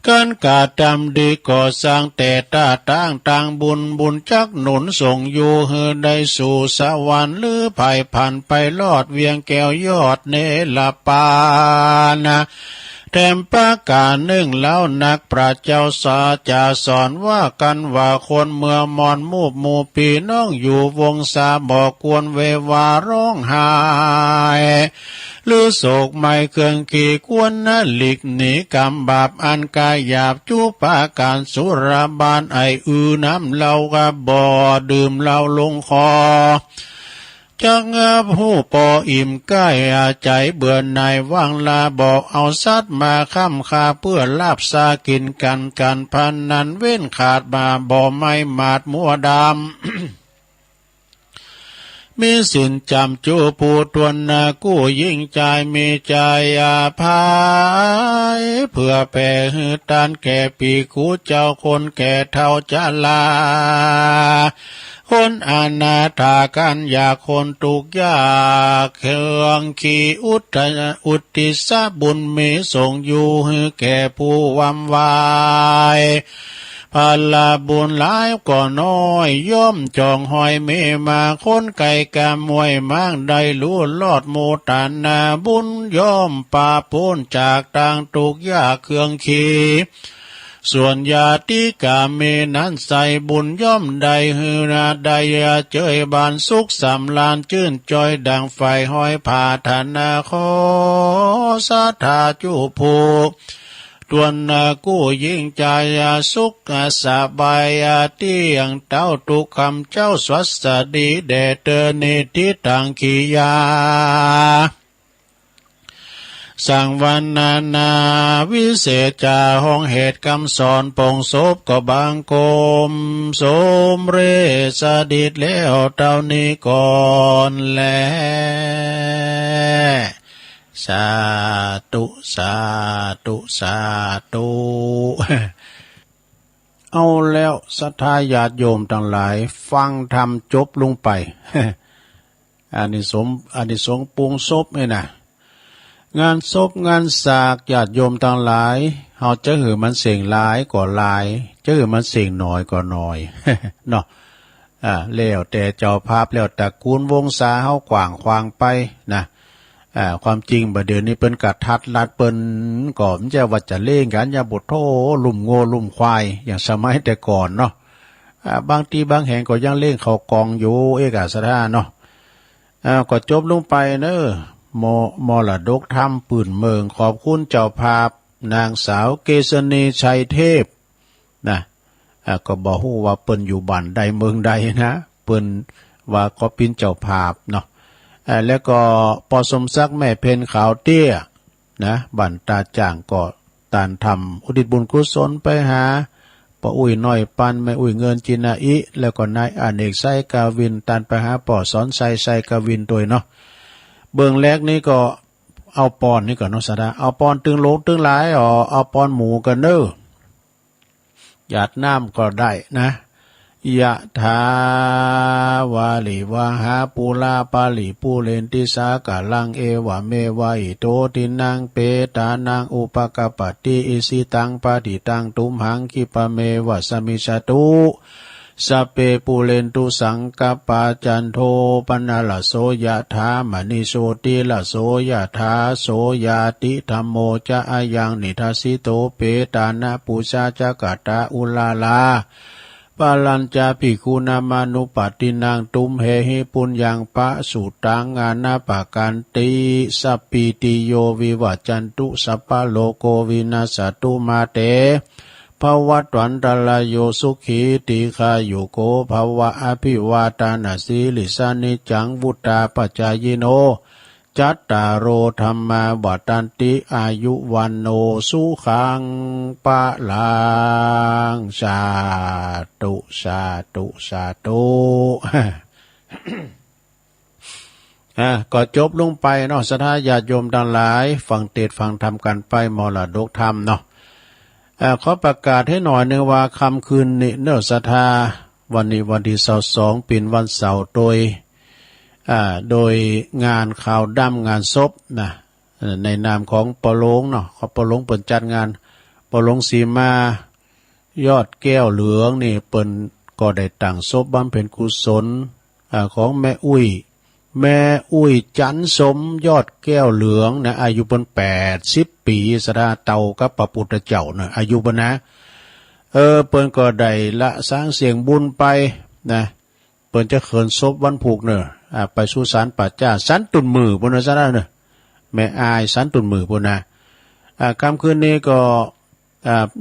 การกาดำดีก่อสร้างแต่ตาต่างบุญจักหนุนส่งอยู่เฮือได้สู่สวรรค์หรือไผ่ผ่านไปลอดเวียงแก้วยอดเนลปานะแถมประการหนึ่งแล้วนักปราชญ์เจ้าสาจะสอนว่ากันว่าคนเมื่อมอนมูบหมู่ปีน้องอยู่วงศาบอกกวนเววาร้องไห้หรือโศกไม่เครื่องขี่กวนนะหลีกหนีกรรมบาปอันกายหยาบจูปาการสุราบานไอน้ำเหล้ากะบ่อดื่มเหล้าลงคอจังผู้ปออิ่มใกล้ใจเบื่อในว่างลาบอกเอาสัตว์มาค้ำคาเพื่อลาบซากินกันพันนั้นเว้นขาดมาบ่ไม่หมาดมัวดำ มีสินจำจูผู้ทวนนากู้ยิ่งใจมีใจอาภายเพื่อแผ่หือตานแก่ปีกูเจ้าคนแก่เท่าจะลาคนอนาถากันอยากคนทุกข์ยากเครื่องขีอุทิศบุญมีส่งอยู่ให้แก่ผู้วำวายพลาบุญหลายก็น้อยย่อมจองหอยเมมาคนไก่กามวยมากได้รู้ลอดโมตานาบุญย่อมป่าพ้นจากต่างทุกข์ยากเครื่องขีส่วนญาติกาเมนั้นใส่บุญย่อมได้ฮือนาได้เจยบานสุขสำลานชื่นจอยดังไฟห้อยผาธนาขอสาธาจุภูตวนนากู้ยิ่งใจสุขสบายเตียงเต้าทุกคำเจ้าสวัสดีแด่เตเนติตังขียาสังวันนาวิเศษจาห้องเหตุคำสอนปองศพก็บางกรมสมเรสดิดแล้วเท่านี้ก่อนแลสาธุสาธุสาธุเอาแล้วศรัทธาญาติโยมทั้งหลายฟังธรรมจบลงไปอานิสงส์ปรุงศพนี่นะงานศพงานสากญาติโยมทั้งหลายเฮาจะหือมันเสียงหลายก็หลายจะหือมันเสียงน้อยก็น้อย เนาะแล้วแต่เจ้าภาพแล้วแต่กูลวงศาเฮากว้างขวางไปนะความจริงบัดเดี๋ยวนี้เปิ้นกะทัดลัดเปิ้นก็มันจะว่าจะเล่นกันอย่าบทโธลุ่มโง่ลุ่มควายอย่างสมัยแต่ก่อนเนาะบางทีบางแห่งก็ยังเล่นเข้ากองอยู่เอกสถานเนาะก็จบลงไปเนอะมรดกธรรมปืนเมืองขอบคุณเจ้าภาพนางสาวเกษณีชัยเทพนะก็บอกฮู้ว่าเปิ้นอยู่บ้านใดเมืองใดนะเปิ้นว่าก็เป็นเจ้าภาพเนาะแล้วก็ปอสมศักดิ์แม่เพนขาวเตี้ยนะบ้านตาจ่างก็ตานทำอุทิศบุญกุศลไปหาปออุ้ยน้อยปันแม่อุ้ยเงินจินาอิแล้วก็นายอเนกไซกาวินตานไปหาปอสอนไซกาวินตัวเนาะเบื้องแรกนี่ก็เอาปอนนี่ก่อนเนาะสาดาเอาปอนตึงโลตึงหลายเอาปอนหมูกันเนอะหยาดน้ำก็ได้นะยะถาวาลิวาหาปูลาปาลิปูเรนติสากาลังเอวะเมวะอิโตตินังเปตานังอุปกปติอิสิตังปฏิตังตุมหังคิปะเมวะสมิชตุสัพเพปูเรนตุสังกปาจันโทปนะละโสยะถามณิโสติละโสยะถาโสยาติธัมโมจะอายังนิทัสสิโตเปตานะปูชาจักตาอุลาลาปาลัญจาภิกขุนามานุปัตตินังตุมเหหิปุญญังปะสุตังอานาปกันติสัพพิติโยวิวัจจันตุสัพพะโลโกวินาศตุมาเตภวัตวันตรายโยสุขีติคายุโกภวะอภิวาตานาสีลิสานิจังวุตตาปัจจายโนจัตตารโอธัมมาวัฏันติอายุวันโนสุขังปะลังสาธุสาธุสาธุก็จบลงไปเนาะศรัทธาญาติโยมทั้งหลายฟังเทศน์ฟังธรรมกันไปมรดกธรรมเนาะขอประกาศให้หน่อยนึงว่าค่ำคืนนี้เนอะศรัทธาวันนี้วันที่22เป็นวันเสาร์โดยงานข่าวดำงานศพนะในนามของปอลงเนาะเขาปอลงเปิดจัดงานปอลงสีมายอดแก้วเหลืองนี่เปิ่นก็ได้ตั้งศพบำเพ็ญกุศลของแม่อุ้ยจันสมยอดแก้วเหลืองนะอายุเป็น80 ปีสราเตากับพระพุทธเจ้านะอายุบนะเปิ่นก็ได้ละสร้างเสียงบุญไปนะเปิ่นจะเขินศพวันผูกเนอะไปสุสานป่าจ้าสันตุนมือพุ่นนะซะเนอะแม่อายสันตุนมือพุ่นนะค่ำคืนนี้ก็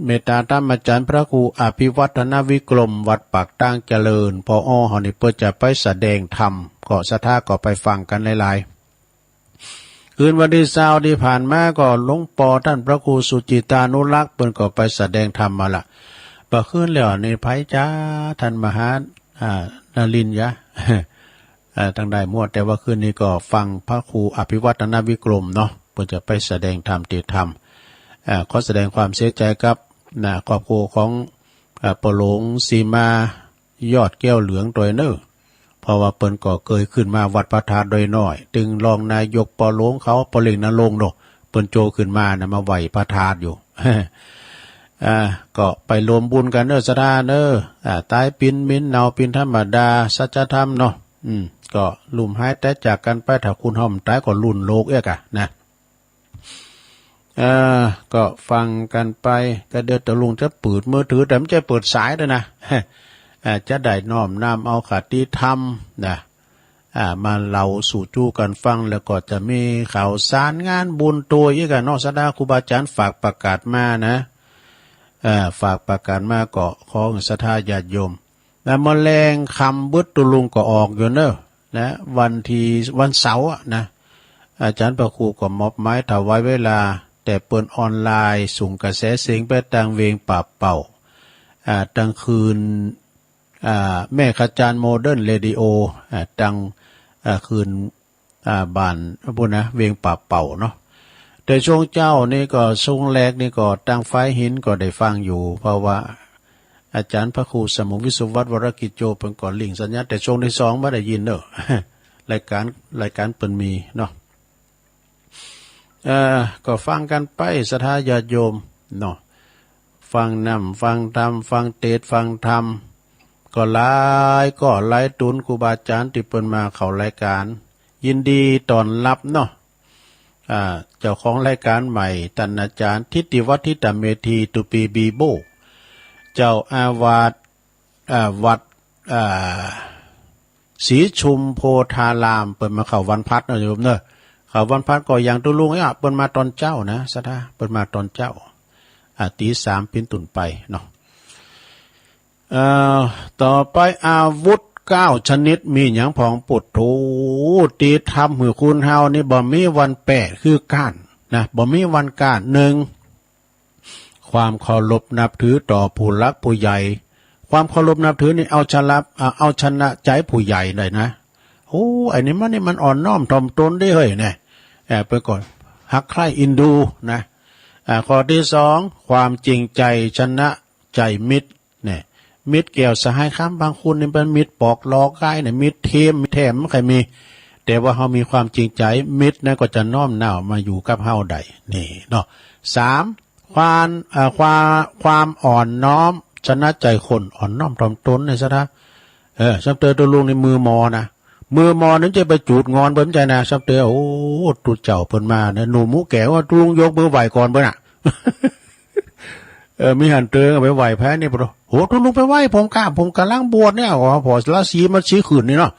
เมตตาธรรมอาจารย์พระครูอภิวัฒนวิกรมวัดปากตั้งเจริญพอเฮานี่เปิดจะไปแสดงธรรมก็ศรัทธาก็ไปฟังกันหลายๆคืนวันที่20ที่ผ่านมาก็หลวงปอท่านพระครูสุจิตานุรักษ์เปิ้นก็ไปแสดงธรรมมาละประคืนแล้วนี่ไผจ้าท่านมหานรินทร์ยะ ตั้งได้มั่วแต่ว่าคืนนี้ก็ฟังพระครูอภิวัตนวิกรมเนาะเพื่อจะไปแสดงธรรมเทศธรรมขอแสดงความเสียใจกับครอบครัวของปหลงสีมายอดแก้วเหลืองโดยเนอเพราะว่าเปิ้นก็เคยขึ้นมาวัดพระธาตุโดยน้อยจึงรองนายกปหลงเขาปเล่งนรงค์เนาะเปิ้นโจขึ้นมานะมาไหวพระธาตุอยู่ก็ไปรวมบุญกันเนอสดาเนอตายปินมินเนาปินธรรมดาสัจธรรมเนาะก็ลุ่มหายแต่จากกันไปถ้าคุณห่อมตายก็ลุ่นโลกเอกนะก็ฟังกันไปก็เดี๋ยวตะลุงจะเปิดมือถือแต่ไม่ใช่เปิดสายด้วยนะจะได้น้อมนำเอาคติธรรมนะมาเล่าสู่จู้กันฟังแล้วก็จะมีข่าวสารงานบุญตัวยี่กันนอกสดาครูบาอาจารย์ฝากประกาศมานะฝากประกาศมาก็ของศรัทธาญาติโยมแล้วมแมลงคำบึดตุลุงก็ออกอยู่เนอะนะวันเสาร์นะอาจารย์ประครูก็มอบไม้ถวายเวลาแต่เปิดออนไลน์ส่งกระแสเสียงไปทางเวงป่าเป่าตั้งคืนแม่ขจารโมเดิร์นเรดิโอตั้งคืนบ้านบุญนะเวงป่าเป่าเนาะแต่ช่วงเจ้านี่ก็ช่วงแรกนี่ก็ตั้งไฟหินก็ได้ฟังอยู่เพราะว่าอาจารย์พระครูสมุวิสุวัตวรกิจโจเป็นก่อนลิงสัญญาแต่ช่วงที่สองไม่ได้ยินเนอะรายการเปิ่นมีเนาะก็ฟังกันไปศรัทธาญาติโยมเนาะฟังนำฟังธรรมฟังเทศฟังธรรมก็หลายตุนครูบาอาจารย์ที่เปิ่นมาเข้ารายการยินดีต้อนรับเนาะเจ้าของรายการใหม่ท่านอาจารย์ทิติวัฒน์ทิตเมธีตุปีบีโบเจ้าอาวาสวัดศรีชุมโพธารามเปิ่นมาเข้าวันพัดนะโยมเนอะเข้าวันพัดก็อย่างตุลุงเปิ่นมาตอนเจ้านะสถาเปิ่นมาตอนเจ้าตีสามเป็นตุ่นไปเนาะต่อไปอาวุธ9 ชนิดมีหยังผองปุดโถตีทำหือคุณเฮานี่บ่มีวันแปะคือก้านนะบ่มีวันก้าน1ความเคารพนับถือต่อผู้หลักผู้ใหญ่ความเคารพนับถือนี่เอาชนะใจผู้ใหญ่ได้นะโอ้ไอ้นี่มันอ่อนน้อมถ่อมตนได้เฮ้ยเนี่ยไปก่อนฮักใคร่อินดูนะข้อที่2ความจริงใจชนะใจมิตรเนี่ยมิตรเกี่ยวสหายค้ำบางคนนี่เป็นมิตรปอกลอกกายเนี่ยมิตรเทมมิตรแถมไม่เคยมีแต่ว่าเขามีความจริงใจมิตรนั่นก็จะน้อมน้าวมาอยู่กับเฮาได้นี่เนาะ3ความอ่อนน้อมชนะใจคนอ่อนน้อมถ่อมตนเนี่ยซะนะซับเตอตัวลุงในมือมอนะมือมอนั้นจะไปจูดงอนเบิ่มใจนะซับเตอโอ้ตุเจ้าเพิ่นมาเนี่ยหนูมุแก่ว่าลุงยกมือไหวก่อนเบิ่นน่ะมีหันเตอไปไหวแพ้นี่ปะโหตุลุงไปไหวผมกำลังบวชเนี่ยอ๋อพอละสีมันชี้ขืนนี่เนาะ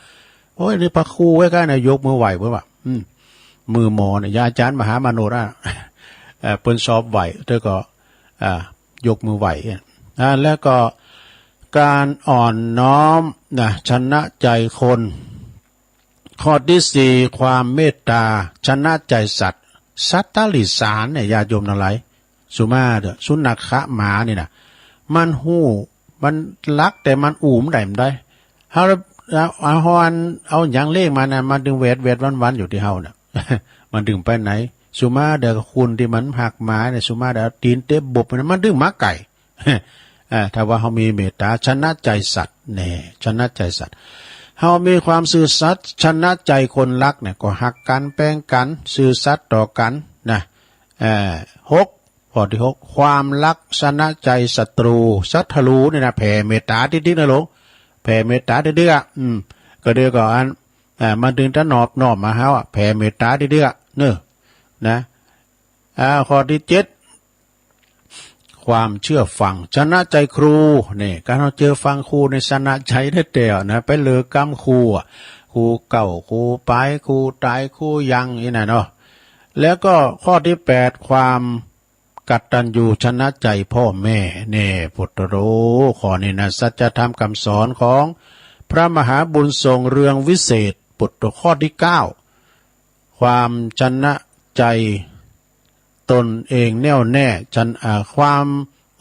โอ้ยนี่พระครูไว้ใกล้น่ะยกมือไหวเบิ่นว่ามือมอเนี่ยอาจารย์มหามโนราเปิ้นสอบไหวเธอก็ยกมือไหวแล้วก็การอ่อนน้อมนะชนะใจคนข้อที่4ความเมตตาชนะใจสัตว์สัตตลิสารเนี่ยญาติโยมทั้งหลายสุมาเด้อสุนัขะหมานี่นะมันหู้มันรักแต่มันอู่มได้เฮาเอาหยังเลขมานะมันดึงเวทวันๆอยู่ที่เฮาน่ะ มันดึงไปไหนสุมาเด้อคุณที่มันหักหมาเนี่ยสุมาเด้อตีนเตะบบมันดึงหมาไก่ ถ้าว่าเฮามีเมตตาชนะใจสัตว์แน่ชนะใจสัตว์เฮามีความซื่อสัตย์ชนะใจคนรักเนี่ยก็หักกันแป้งกันซื่อสัตย์ต่อกันนะ6ข้อที่6ความรักชนะใจศัตรูเนี่ยนะแผ่เมตตาดิๆนะลูกแผ่เมตตาดื้อๆก็เดือก่อนมันดึงตะนอบมาเฮาแผ่เมตตาดื้อๆเนอะนะข้อที่7ความเชื่อฟังชนะใจครูนี่การเราเจอฟังครูในชนะใจได้แต่นะไปเลือกกรรมครูครูเก่าครูไปครูตายครูยังนี่นะเนาะแล้วก็ข้อที่8ความกตัญญูชนะใจพ่อแม่นี่พุทธโธข้อนี้นะสัจธรรมคำสอนของพระมหาบุญทรงเรืองวิเศษพุทธข้อที่9ความชนะใจตนเองแน่วแน่ความ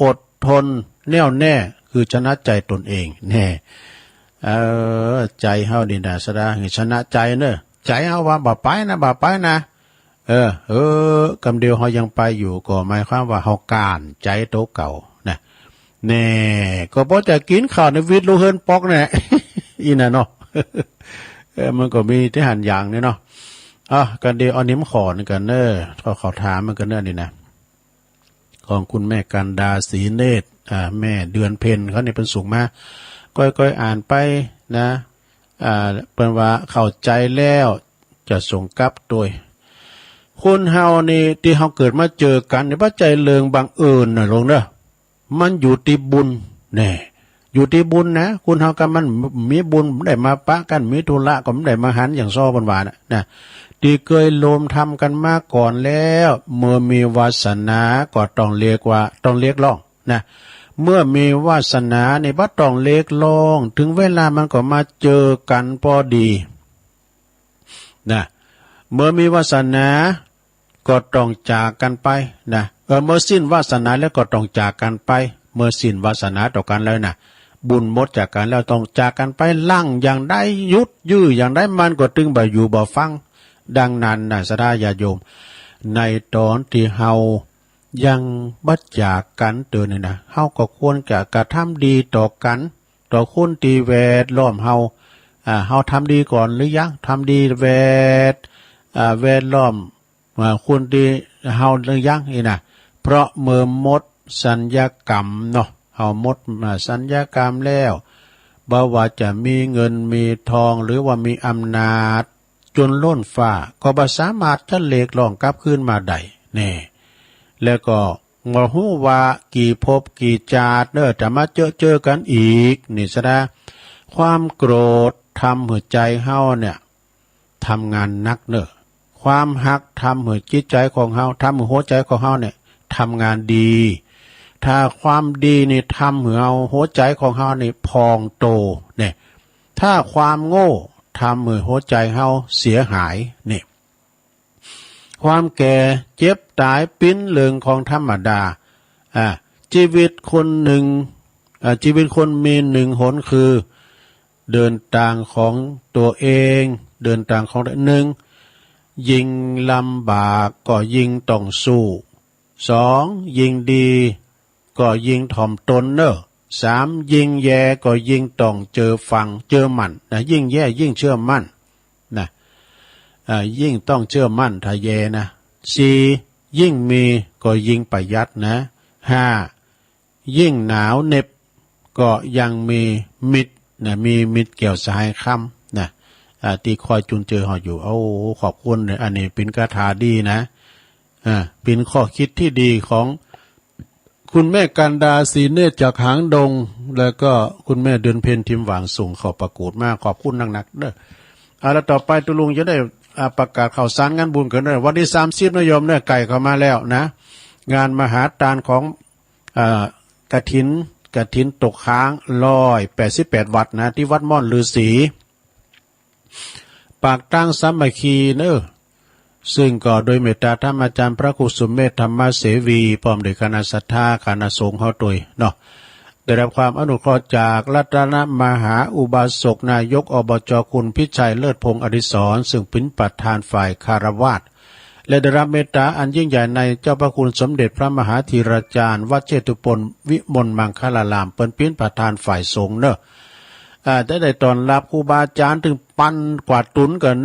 อดทนแน่วแน่คือชนะใจตนเองแน่ ใจเฮานี่นะสดาชนะใจเนอะใจเฮาว่าบ่ไปนะกำเดียวเฮายังไปอยู่ก็หมายความว่าเฮาการใจโตเก่านะแน่ก็บ่จะกินข้าวในวิทย์ลูกเฮิรนปอกแน่ อีน่ะเนาะ มันก็มีที่หันอย่างนี่เนาะกันเดียวอันนี้มันขอนี่กันเนอะก็ขอถามมันกันเนอะนี่นะของคุณแม่กันดาศรีเนตรแม่เดือนเพ็ญเขาเนี่ยเป็นสูงมาก้อยๆอ่านไปนะเป็นว่าเข้าใจแล้วจะส่งกลับโดยคนเฮานี่ที่เฮาเกิดมาเจอกันในปัจจัยเลิงบังเอิญน่ะลงเด้อมันอยู่ที่บุญแน่อยู่ที่บุญนะคุณเฮากันมันมีบุญได้มาปะกันมีธุระก็ไม่ได้มาหันอย่างซ้อบันวานะที่เคยโลมทำกันมาก่อนแล้วเมื่อมีวาสนาก็ต้องเรียกร้องนะเมื่อมีวาสนาในบ่ต้องเรียกร้องถึงเวลามันก็มาเจอกันพอดีนะเมื่อมีวาสนาก็ต้องจากกันไปนะเมื่อสิ้นวาสนาแล้วก็ต้องจากกันไปเมื่อสิ้นวาสนาต่อกันแล้วนะบุญหมดจากกันแล้วต้องจากกันไปลั่งอย่างได้ยุดยื้ออย่างได้มันก็ตึงบ่อยู่บ่ฟังดังนั้นนะสดาญาโยมในตอนที่เฮายังบัดจากกันเตือนนะเฮาก็ควรจะกระทำดีต่อกันต่อคนที่แวดล้อมเฮาทำดีก่อนหรือยังทำดีแวดล้อมคนที่เฮาหรือยังนี่นะเพราะเมื่อหมดสัญญากรรมเนาะเฮาหมดสัญญากรรมแล้วบ่ว่าจะมีเงินมีทองหรือว่ามีอำนาจจนล้นฟ้าก็บ่สามารถจะเลกล่องกลับคืนมาได้แน่แล้วก็บ่ฮู้ว่ากี่ภพกี่ชาติจะมาเจอกันอีกนี่ซะนะความโกรธทำหัวใจเฮาเนี่ยทำงานหนักความฮักทำหัวจิตใจของเฮาทำหัวใจของเฮาเนี่ยทำงานดีถ้าความดีนี่ทำหัวใจของเฮานี่พองโตเนี่ยถ้าความโง่ทำหัวใจเฮาเสียหายนี่ความแก่เจ็บตายปิ้นเลืองของธรรมดาชีวิตคนหนึ่งชีวิตคนมีหนึ่งหนคือเดินทางของตัวเองเดินทางของหนึ่งยิ่งลำบากก็ยิ่งต้องสู้สองยิ่งดีก็ยิ่งถ่อมตนสามยิ่งแย่ก็ยิ่งต้องเจอฟังเจอมั่นนะยิ่งแย่ยิ่งเชื่อมั่นนะยิ่งต้องเชื่อมั่นถ้าแย่นะสี่ยิ่งมีก็ยิ่งประหยัดนะห้ายิ่งหนาวเหน็บก็ยังมีมิตรนะมีมิตรเกี่ยวสายคำนะที่คอยจุนเจือเฮาอยู่ขอบคุณอันนี้เป็นคาถาดีนะเป็นข้อคิดที่ดีของคุณแม่กันดาศรีเนตรจากหางดงแล้วก็คุณแม่เดือนเพ็ญทิมหวางส่งเข้าประกวดมากขอบคุณนักๆแล้วต่อไปตุลุงจะได้ประกาศข่าวสารงานบุญกันด้วยวันที่30นะโยมไก่เข้ามาแล้วนะงานมหาทานของกฐินตกค้าง188วัดนะที่วัดม่อนฤาษีปากตั้งสามัคคีซึ่งก็โดยเมตตาธรรมอาจารย์พระครูสุเมธธรรมเสวีพร้อมด้วยคณะศรัทธาคณะสงฆ์เฮาโดยเนาะได้รับความอนุเคราะห์จากรัตนมหาอุบาสกนายกอบจคุณพิชัยเลิศพงษ์อดิศรซึ่งเป็นประธานฝ่ายคารวาสและได้รับเมตตาอันยิ่งใหญ่ในเจ้าพระคุณสมเด็จพระมหาธีราจารย์วัดเชตุพนวิมลมังคลารามเป็นประธานฝ่ายสงฆ์ได้ตอนรับครูบาอาจารย์ถึงปันกว่าตุนกัน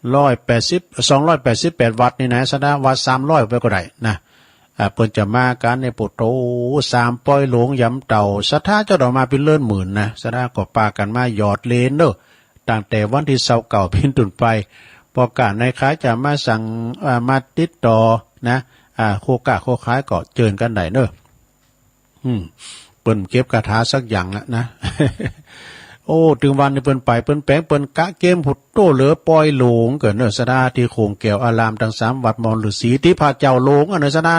288วัดนี่นะสดาวัด300ไปก็ได้นะเพิ่นจะมากันในปุตโต3ป้อยหลวงยำเต่าศรัทธาเจ้าดอกมาเป็นเลื่อนหมื่นนะสดาก็ปากันมาหยอดเลนตั้งแต่วันที่29เป็นต้นไปประกาศในค้ายจะมาสั่งมาติดต่อนะโคขายก็เจิญกันได้เปิ้นเก็บคาถาสักอย่างละนะ ถึงวันนี้เปิ้นไปเปิ้นแปลงเปิ้นกะเกมหุดโตเหลือปล่อยหลงเกิดสดาที่โคงแก้วอารามทั้ง3วัดมอนฤาษีที่พระเจ้าหลงสดา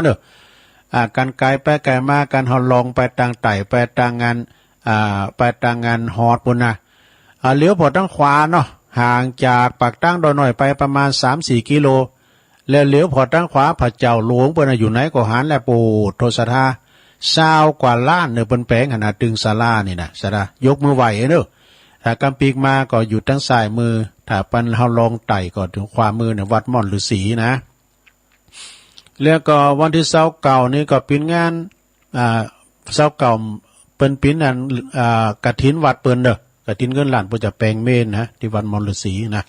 การไกลไปไกลมาการฮอดลองไปต่างไต่ไปต่างงานฮอดพุ่นนะเลี้ยวพอทางขวาเนาะห่างจากปากตั้งดอยน้อยไปประมาณ 3-4 กิโลแล้วเลี้ยวพอทางขวาพระเจ้าหลวงเปิ้นอยู่ไหนก็หารและปู่โทศทา20 กว่าล้านเปิ้นแปลงขนาดตึงศาลานี่นะสดายกมือไหว ถ้ากำปีกมาก็อยู่ทั้งซ้ายมือถ้าปันเฮาลองไต่ก็ถึงขวามือเนี่ยวัดม่อนฤาษีนะแล้วก็วันที่เสาเก่านี่ก็เป็นงานเสาเก่าเป็นปีนั้นกฐินวัดเปิ้นเด้อกฐินเงินล้านเพิ่นจะแปลงเมนนะที่วัดม่อนฤาษีนะ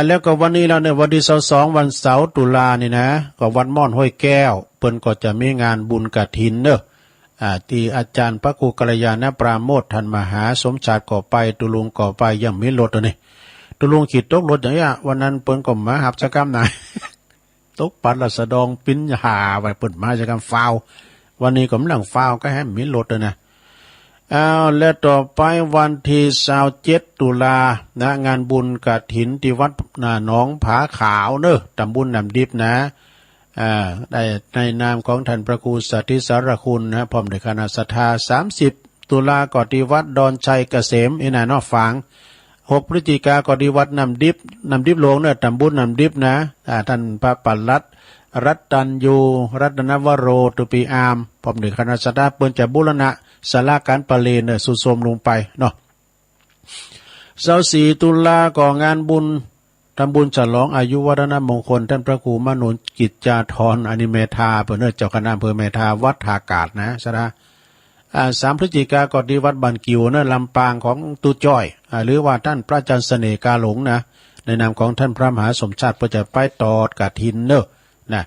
แล้วก็วันนี้แล้วเนี่ยวันที่22วันเสาร์ตุลานี่นะก็วัดม่อนห้วยแก้วเปิ้นก็จะมีงานบุญกฐินเด้อที่อาจารย์พระครูกัลยาณปราโมทย์ท่านมหาสมชาติก่อไปตุลุงก่อไปยังมีรถตัวนี้ตุลุงขีดตกรถอย่างเงี้ยวันนั้นเปิ้นก็มาหับชะกรรมนะ ตกปัดละสะดองปิ้นหาไว้เปิ้นมาชะกรรมฟาววันนี้ก็กำลังฟาวก็ให้มีรถนะแล้วต่อไปวันที่27ตุลานะงานบุญกฐินที่วัดหนองผาขาวเด้อตำบลน้ำดิบนะได้ในนามของท่านพระครูสัทธิสารคุณนะพร้อมด้วยคณะศรัทธา30ตุลาก็ที่วัดดอนชัยเกษมนนฝาง6พฤศจิกาก็ที่วัดน้ำดิบหลวงเนี่ยตำบลน้ำดิบนะท่านพระปลัดรัตตัญญูรัตนวโรตุปีอามพร้อมด้วยคณะศรัทธาเปิ้นจะบูรณะศาลาการประเลนสุโสมลงไปเนาะ24ตุลาก็งานบุญทำบุญฉลองอายุวัฒนมงคลท่านพระครูมนุนกิจจาธรอนิเมธาเปิ้นเจ้าคณะอำเภอเมธาวัดท่ากาดนะซะนะ3พฤศจิกาก็ที่วัดบ้านกิวนะลำปางของตุจ้อยหรือว่าท่านพระอาจารย์เสน่ห์กาหลงนะในนามของท่านพระมหาสมชาติเพื่อจะไปตอดกฐินเนอะนะ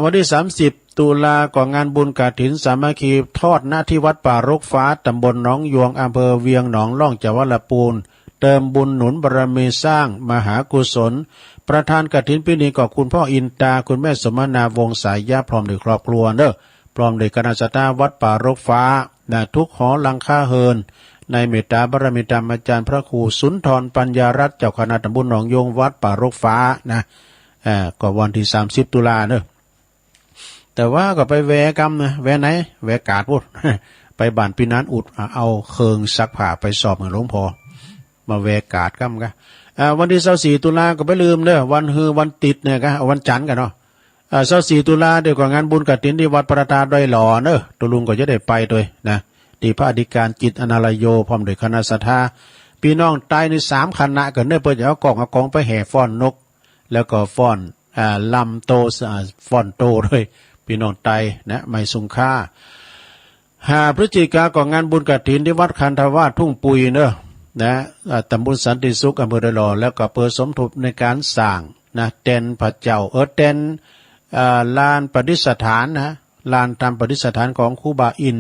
วันที่30ตุลาก็งานบุญกฐินสามัคคีทอดหน้าที่วัดป่ารกฟ้าตำบลหนองยวงอำเภอเวียงหนองล่องจังหวัดลำพูนเติมบุญหนุนบารมีสร้างมหากุศลประธานกฐินปีนี้ก็คุณพ่ออินตาคุณแม่สมนาวงสายยาพร้อมด้วยครอบครัวเนอะพร้อมด้วยคณะศรัทธาวัดป่ารกฟ้าทุกหอหลังคาเฮินในเมตตาบารมีธรรมอาจารย์พระครูสุนทรปัญญารัตน์เจ้าคณะตำบลหนองยวงวัดป่ารกฟ้านะก็วันที่30ตุลาเนอะแต่ว่าก็ไปแวกรรมนะแวไหนแวกาดพูด ไปบ้านพี่นันอุดเอาเคิงซักผ้าไปสอบเหมือนหลวงพ่อมาแวกาดกรรมกันวันที่24ตุลาก็ไปลืมเด้อวันติดเนี่ยกันวันจันทร์กันเนาะ24ตุลาเดี๋ยวก็งานบุญกฐินที่วัดประทาดอยหล่อเนอะตุลุงก็จะได้ไปด้วยนะที่พระอธิการจิตอนาลโยพร้อมด้วยคณะศรัทธาพี่น้องใต้ใน3คณะกันเนอะเพิ่นจะเอากองไปแห่ฟ้อนนกแล้วก็ฟ้อนลำโตฟ้อนโตด้วยพี่น้องไตนะไม่สุงค่า5พฤศจิกาก็งานบุญกฐินที่วัดคันธวาสทุ่งปุยเนอะนะตำบลสันติสุขอำเภอดอยหล่อแล้วก็เปิดสมทบในการสร้างนะเต็นพระเจ้าเต็นลานประดิษฐานนะลานทำประดิษฐานของครูบาอิน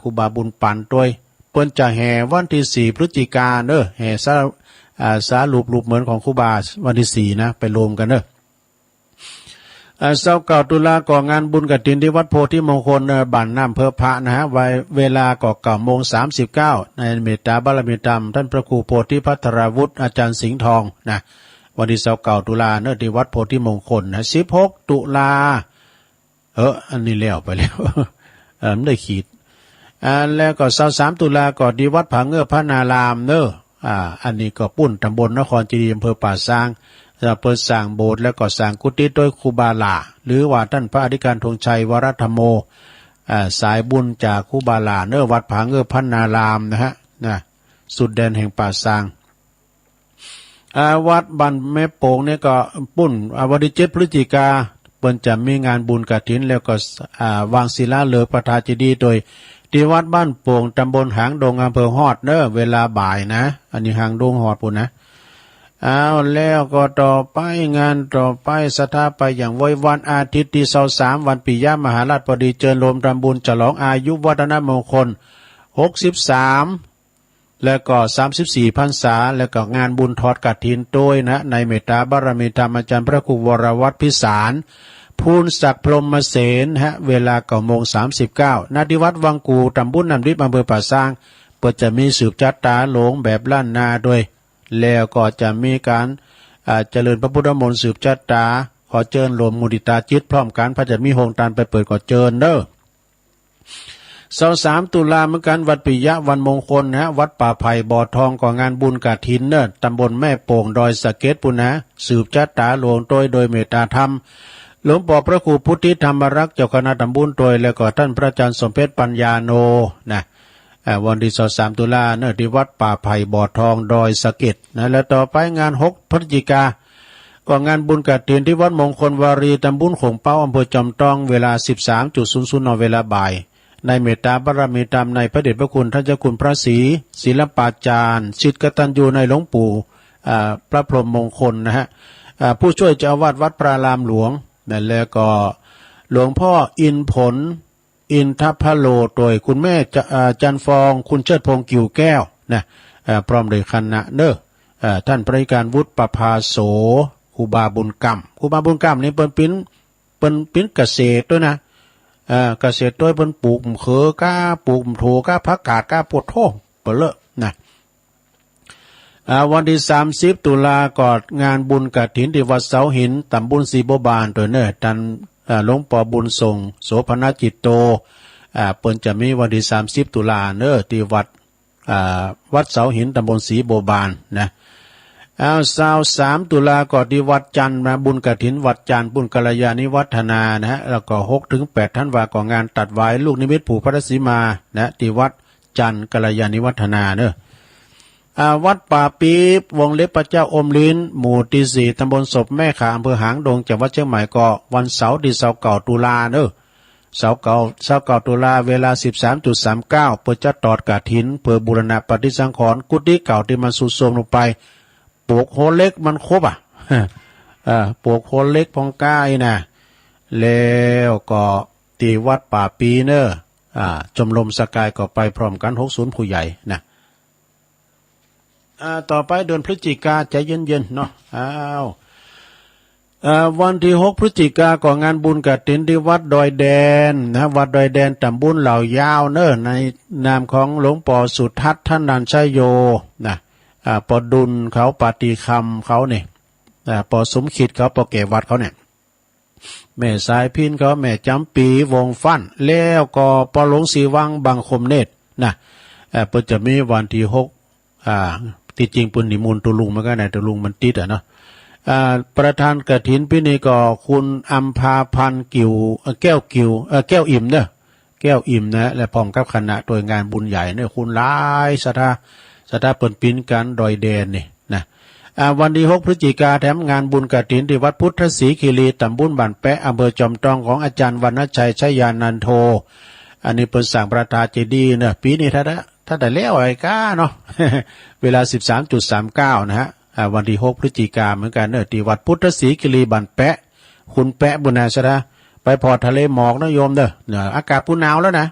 ครูบาบุญปันด้วยเปิ้นจะแห่วันที่4พฤศจิกาเนอะแห่สารูปเหมือนของครูบาวันที่4นะไปรวมกันเนอะ29ตุลาก็งานบุญกฐินที่วัดโพธิมงคลบ้านน้ำเพื่อพระนะฮะเวลาก็9:39ในเมตตาบารมีธรรมท่านพระครูโพธิพัทรวุฒิอาจารย์สิงห์ทองนะวันที่29ตุลาเนอะที่วัดโพธิมงคลนะ16ตุลาอันนี้แล้วไปแล้วไม่ได้ขีดแล้วก็23ตุลาก็ที่วัดผาเงือพระนารามเนอะอันนี้ก็ปุ้นตำบลนครจีรีอำเภอป่าซางเปิดสร้างโบสถ์แล้วก็สร้างกุฏิโดยครูบาลาหรือว่าท่านพระอธิการธงชัยวรธรรมโมสายบุญจากครูบาลาเนอะวัดผาเงือพระนารามนะฮะสุดแดนแห่งป่าซางวัดบ้านแม่โป่งเนี่ยก็ปุ้นวันที่7พฤศจิกาเปิ้นจะมีงานบุญกฐินแล้วก็วางศิลาฤกษ์ประทาเจดีย์โดยที่วัดบ้านโป่งตำบลหางดงอำเภอฮอดเนอะเวลาบ่ายนะอันนี้หางดงฮอดปุ่นนะแล้วก็ต่อไปงานต่อไปศรัทธาไปอย่างวันอาทิตย์ที่23วันปิยมหาราชบดีเจริญโลมทำบุญฉลองอายุวัฒนมงคล63แล้วก็34พรรษาแล้วก็งานบุญทอดกฐินโดยนะในเมตตาบารมีธรรมอาจารย์พระครูวรวัฒน์พิสารภูลศักดิ์พรหมเสนเวลา9:39ณที่วัดวังกูตำบลน้ำดิบอำเภอป่าซางเปิดจะมีสืบจัดตาหลงแบบล้านนาด้วยแล้วก็จะมีการเจริญพระพุทธมนต์สืบจัตตาขอเจิญรวมมุดิตาจิตพร้อมกันพระจะมีโฮงตานไปเปิดก่อเจิญเด้อ23ตุลาเหมือนกันวัดปิยะวันมงคลวัดป่าไผ่บ่อทองก่องานบุญกฐินเนอะตำบลแม่โป่งดอยสะเก็ดปุณนะสืบจัตตาหลวงโดยเมตตาธรรมหลวงพ่อพระครูพุทธิธรรมรักษ์เจ้าคณะตำบลโดยแล้วก็ท่านพระอาจารย์สมเพชรปัญญาโนนะ วันที่23ตุลาเนี่ยที่วัดป่าไผ่บ่อทองดอยสะเก็ดนะแล้วต่อไปงาน6พฤศจิกาก็งานบุญกฐินที่วัดมงคลวารีตำบลขงเป้าอำเภอจอมทองเวลา 13.00 น.เวลาบ่ายในเมตตาบารมีธรรมในพระเดชพระคุณท่านเจ้าคุณพระศรีศิลปาจารย์ศิษย์กตัญญูในหลวงปู่พระพรหมมงคลนะฮะผู้ช่วยเจ้าอาวาสวัดพระรามหลวงนั่นแล้วก็หลวงพ่ออินผลอินทพโลโดยคุณแม่จันฟองคุณเชิดพงษ์กิ่วแก้วนะพร้อมโดยคณะเนอะท่านพระการวุฒิประภาโสครูบาบุญกรรมนี่เป็นปิ้นเกษตรด้วยนะเกษตรด้วยเป็นปลูกเขือก้าปลูกถั่วก้าผักกาดก้าปวดท้องเปเลอะนะวันที่30ตุลาก่อนงานบุญกฐินที่วัดเสาหินตำบลศรีบัวบานตัวเนอะท่านหลวงปู่บุญทรงโสภณจิตโตเปิ้นจะมีวันที่30ตุลาเนอะที่วัดเสาหินตำบลศรีบัวบานนะ23ตุลาก่อนที่วัดจันทร์นะบุญกฐินวัดจันทร์บุญกัลยาณิวัฒนานะฮะแล้วก็6-8ธันวาคมงานตัดไว้ลูกนิมิตปู่พระศรีมานะที่วัดจันทร์กัลยาณิวัฒนาเนอะวัดป่าปี๊บวงเล็บพระเจ้าอมลิ้นหมู่ที่4ตำบลศพแม่ขาอำเภอหางดงจังหวัดเชียงใหม่ก็วันเสาร์ที่29ตุลาเนอะเสาร์เก้าตุลาเวลา 13.39 เพื่อจะตอดกฐินเพื่อบูรณะปฏิสังขรณ์กุฏิเก่าที่มันสุดโทรมลงไปปลูกโหเล็กมันครบปลูกโหเล็กพองก้ายนะแล้วก็ตีวัดป่าปีเนอะชมรมสกายก็ไปพร้อมกัน60ผู้ใหญ่นะต่อไปเดือนพฤศจิกาใจเย็นๆเนาะวันที่6พฤศจิกาก่องานบุญกฐินที่วัดดอยแดนนะวัดดอยแดนตำบลเหล่ายาวเนอะในนามของหลวงปู่สุทัศน์ท่านนันชัยโยนะปอดุลเขาปฏิคำเขาเนี่ยปอสมคิดเขาปอเกวัดเขาเนี่ยแม่สายพินเขาแม่จำปีวงฟั่นแล้วก็ปอหลวงศรีวังบางคมเนตรนะเปิดจะมีวันที่6ที่จริงปุ่นนิมนต์ตุลุงมันก็ไหนตุลุงมันติดเนาะประธานกฐินปีนี้ก็คุณอัมพาพันธ์แก้วอิ่มเนอะแก้วอิ่มนะและพร้อมกับคณะโดยงานบุญใหญ่เนี่ยคุณหลายศรัทธาเปิดปิ้นกันดอยแดนนี่นะวันที่6พฤศจิกาแถมงานบุญกฐินที่วัดพุทธศรีคีรีตำบลบ้านแปะอำเภอจอมทองของอาจารย์วรรณชัยชัยยานันโทอันนี้เป็นสั่งประธานเจดีย์เนี่ยปีนี้ถ้าได้แล้วไอ้ก้าเนาะ เวลา 13.39 นะฮะวันที่6พฤศจิกาเหมือนกันเนอะที่วัดพุทธศรีคีรีบ้านแปะคุณแปะบุญนาชนะไปพอทะเลหมอกนะโยมเด้ออากาศปูหนาวแล้วนะ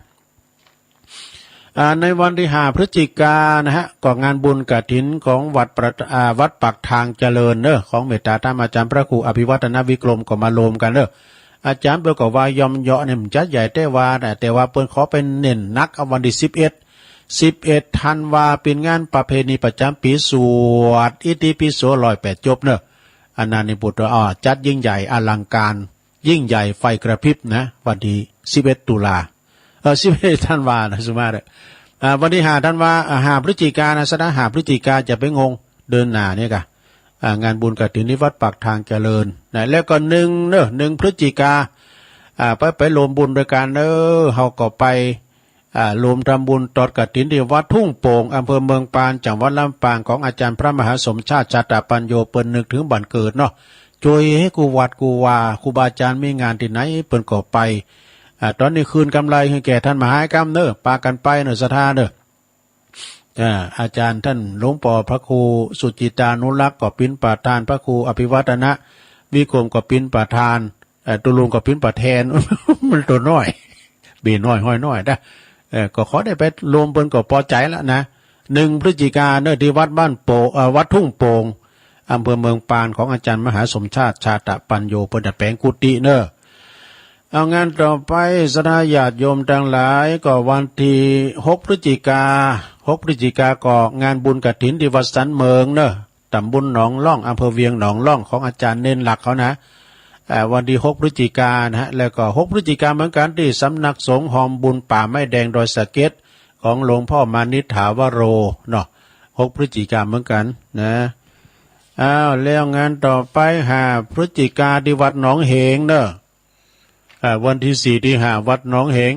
ในวันที่5พฤศจิกานะฮะก็งานบุญกฐินของวัดปักทางเจริญเนอะของเมตตาธรรมอาจารย์พระครูอภิวัฒนวิกรมก็มารวมกันเนอะอาจารย์เปิดก็ว่ายอมเยาะเนี่ยมันจัดใหญ่แต่ว่าเปิ้นขอเป็นเน้นนักเอาวันที่11ธันวาเป็นงานประเพณีประจำปีสวดอิติปิโส108จบเนอะอันนั้นนี่ปุตตะจัดยิ่งใหญ่อลังการยิ่งใหญ่ไฟกระพริบนะวันที่11ตุลา11ธันวานะสุมาเด้อวันที่5ธันวา5พฤศจิกายนนะสนะ5พฤศจิกายนจะไปงงเดินหน้าเนี่ยกะงานบุญกฐินที่วัดปากทางเจริญนะแล้วก็1พฤศจิกายนไปรวมบุญด้วยกันเฮาก็ไปรวมทำบุญตอดกฐินที่วัดทุ่งโป่งอำเภอเมืองปานจังหวัดลำปางของอาจารย์พระมหาสมชาติชาตปัญโยเปิ้นนึกถึงบั้นเกิดเนาะช่วยให้กูวัดกูว่าครูบาอาจารย์มีงานที่ไหนเปิ้นก็ไปตอนนี้คืนกำไรให้แก่ท่านมหากรรมเนอะปากันไปเนอะศรัทธาเนอะอาจารย์ท่านหลวงปู่พระครูสุจิตานุรักษ์ก็ปิ้นประธานพระครูอภิวัฒนะวิกรมก็ปิ้นประธานตุลุงก็ปิ้นประแทน มันตัวน้อยเบีน้อยห้อยน้อยนะก็ขอได้ไปรวมเปิ้นก็พอใจแล้วนะ1พฤศจิกายนเนอะที่วัดบ้านโป่งวัดทุ่งโป่งอำเภอเมืองปานของอาจารย์มหาสมชาติชาตปัญโยเปิ้นดัดแปลงกุฏิเนอะเอางานต่อไปศรัทธาญาติโยมทั้งหลายก็วันที่6พฤศจิกาก็งานบุญกฐินที่วัดสันเมืองเนอะตำบลหนองล่องอำเภอเวียงหนองล่องของอาจารย์เน้นหลักเขานะวันที่6พฤศจิกายนนะฮะแล้วก็6พฤศจิกายนเหมือนกันที่สำนักสงฆ์หอมบุญป่าไม้แดงดอยสะเก็ดของหลวงพ่อมานิษฐาวโรเนาะ6พฤศจิกายนเหมือนกันนะแล้วงานต่อไป5พฤศจิกายนที่วัดหนองเหงเนอะวันที่4ที่5วัดหนองเหง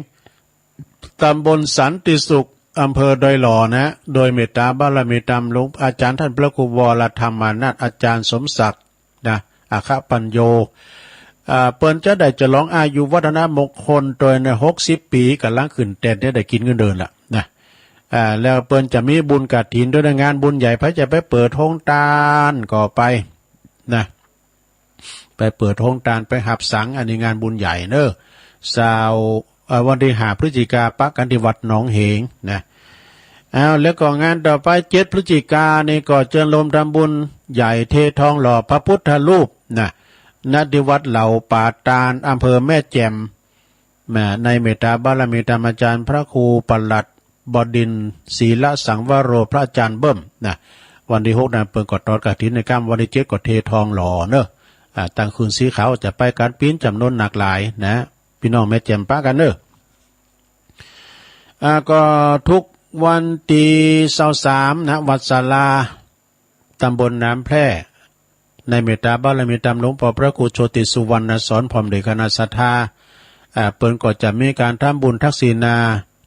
ตำบลสันติสุข อำเภอดอยหล่อนะโดยเมตตาบารมีตามหลวงอาจารย์ท่านพระครูวรธรรมานาถอาจารย์สมศักดิ์นะอาคปัญโยเปิ้นจะได้จะร้องอายุวัฒนมงคลโดยใน60 ปีกำลังขึ้นแต่ได้กินเงินเดือนละนะแล้วเปิ้นจะมีบุญกฐินด้วยงานบุญใหญ่พระจะไปเปิดห้องตาลก็ไปนะไปเปิดห้องตาลไปหับสังอันนี้งานบุญใหญ่เนอะสาววันที่5 พฤศจิกาปักกันที่วัดหนองเหงนะแล้วก็งานต่อไป7 พฤศจิกานี่ก็เจริญลมทำบุญใหญ่เททองหล่อพระพุทธรูปนะณที่วัดเหล่าป่าตาลอำเภอแม่แจ่มในเมตตาบารมีธรรมอาจารย์พระครูปลัดบดินทร์ศีลสังวโรพระอาจารย์เบิ้มนะวันที่6นะเปิดกอดตอดกฐินในกรรมวันที่7ก็เททองหล่อเนอะตั้งคืนสีขาวจะไปการปิ้นจำนวนหนักหลายนะพี่น้องแม่แจ่มป้ากันเนอะก็ทุกวันที่23นะวัดศาลาตำบลน้ำแพร่ในเมตตาบารมีธรรมหลวงพ่อพระครูโชติสุวรรณสอนพร้อมด้วยคณะศรัทธาเปิ้นก็จะมีการทำบุญทักษิณา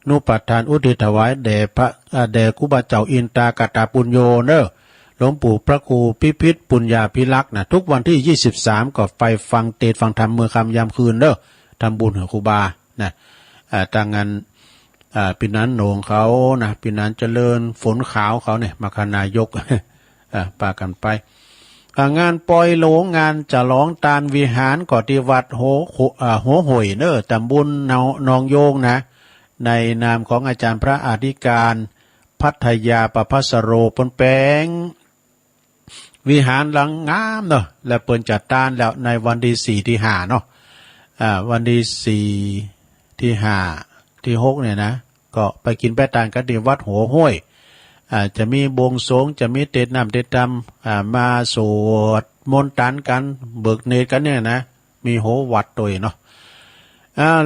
นุปัฏฐานอุทิศถวายแด่พระแด่ครูบาเจ้าอินตากตาปุญโญเนอะหลวงปู่พระครูพิพิธปุญญาภิลักษ์นะทุกวันที่23ก็ไปฟังเทศน์ฟังธรรมเมื่อค่ำยามคืนเนอะทำบุญให้ครูบานะต่างงานปีนั้นโหนงเขานะปีนั้นเจริญฝนขาวเขาเนี่ยมาคณายกปากันไปงานปล่อยโหลงงานจะร้องตานวิหารก่อที่วัดโหหอยเนอตำบลนองโยงนะในนามของอาจารย์พระอธิการพัทยาประภัสโรปนแปงวิหารหลังงามเนาะและเปิดจัดตานแล้วในวันที่4ที่5เนาะวันที่4ที่5ที่6เนี่ยนะก็ไปกินแป้ตานกันที่วัดหัวห้วยจะมีบวงสรวงจะมีเทศน์นำเทศน์ธรรมมาสวดมนต์ตันกันเบิกเนตรกันเนี่ยนะมีโหวัดตัวเนาะ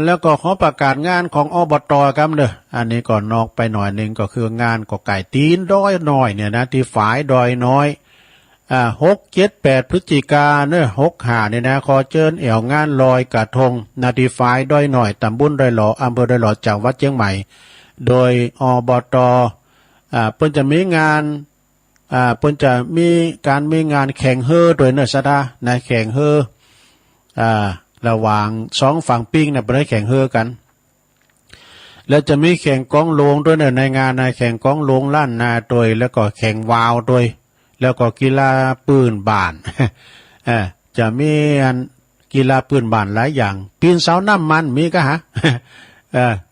แล้วก็ขอประกาศงานของอบต.ครับเด้ออันนี้ก่อนนอกไปหน่อยนึงก็คืองานก็ไก่ตีนดอยน้อยเนี่ยนะที่ฝายดอยน้อย6 7 8 พฤศจิกาเนอะ6 5เนี่ยนะขอเชิญงานลอยกระทงนาทีฝายดอยน้อยตำบลดอยหล่ออำเภอดอยหล่อจังหวัดเชียงใหม่โดยอบต.เพิ่นจะมีงานเพิ่นจะมีงานแข่งเฮอโดยเนอะซะดาในแข่งเฮอระหว่าง2ฝั่งปิ้งเนี่ยเพิ่นได้แข่งเฮอกันแล้วจะมีแข่งกองโลงด้วยเนอะในงานในแข่งกองโลงล้านนาโดยแล้วก็แข่งวาวโดยแล้วก็กีฬาปืนบ้านจะมีกีฬาปืนบ้านหลายอย่างปีนเสาน้ำมันมีก็ฮะ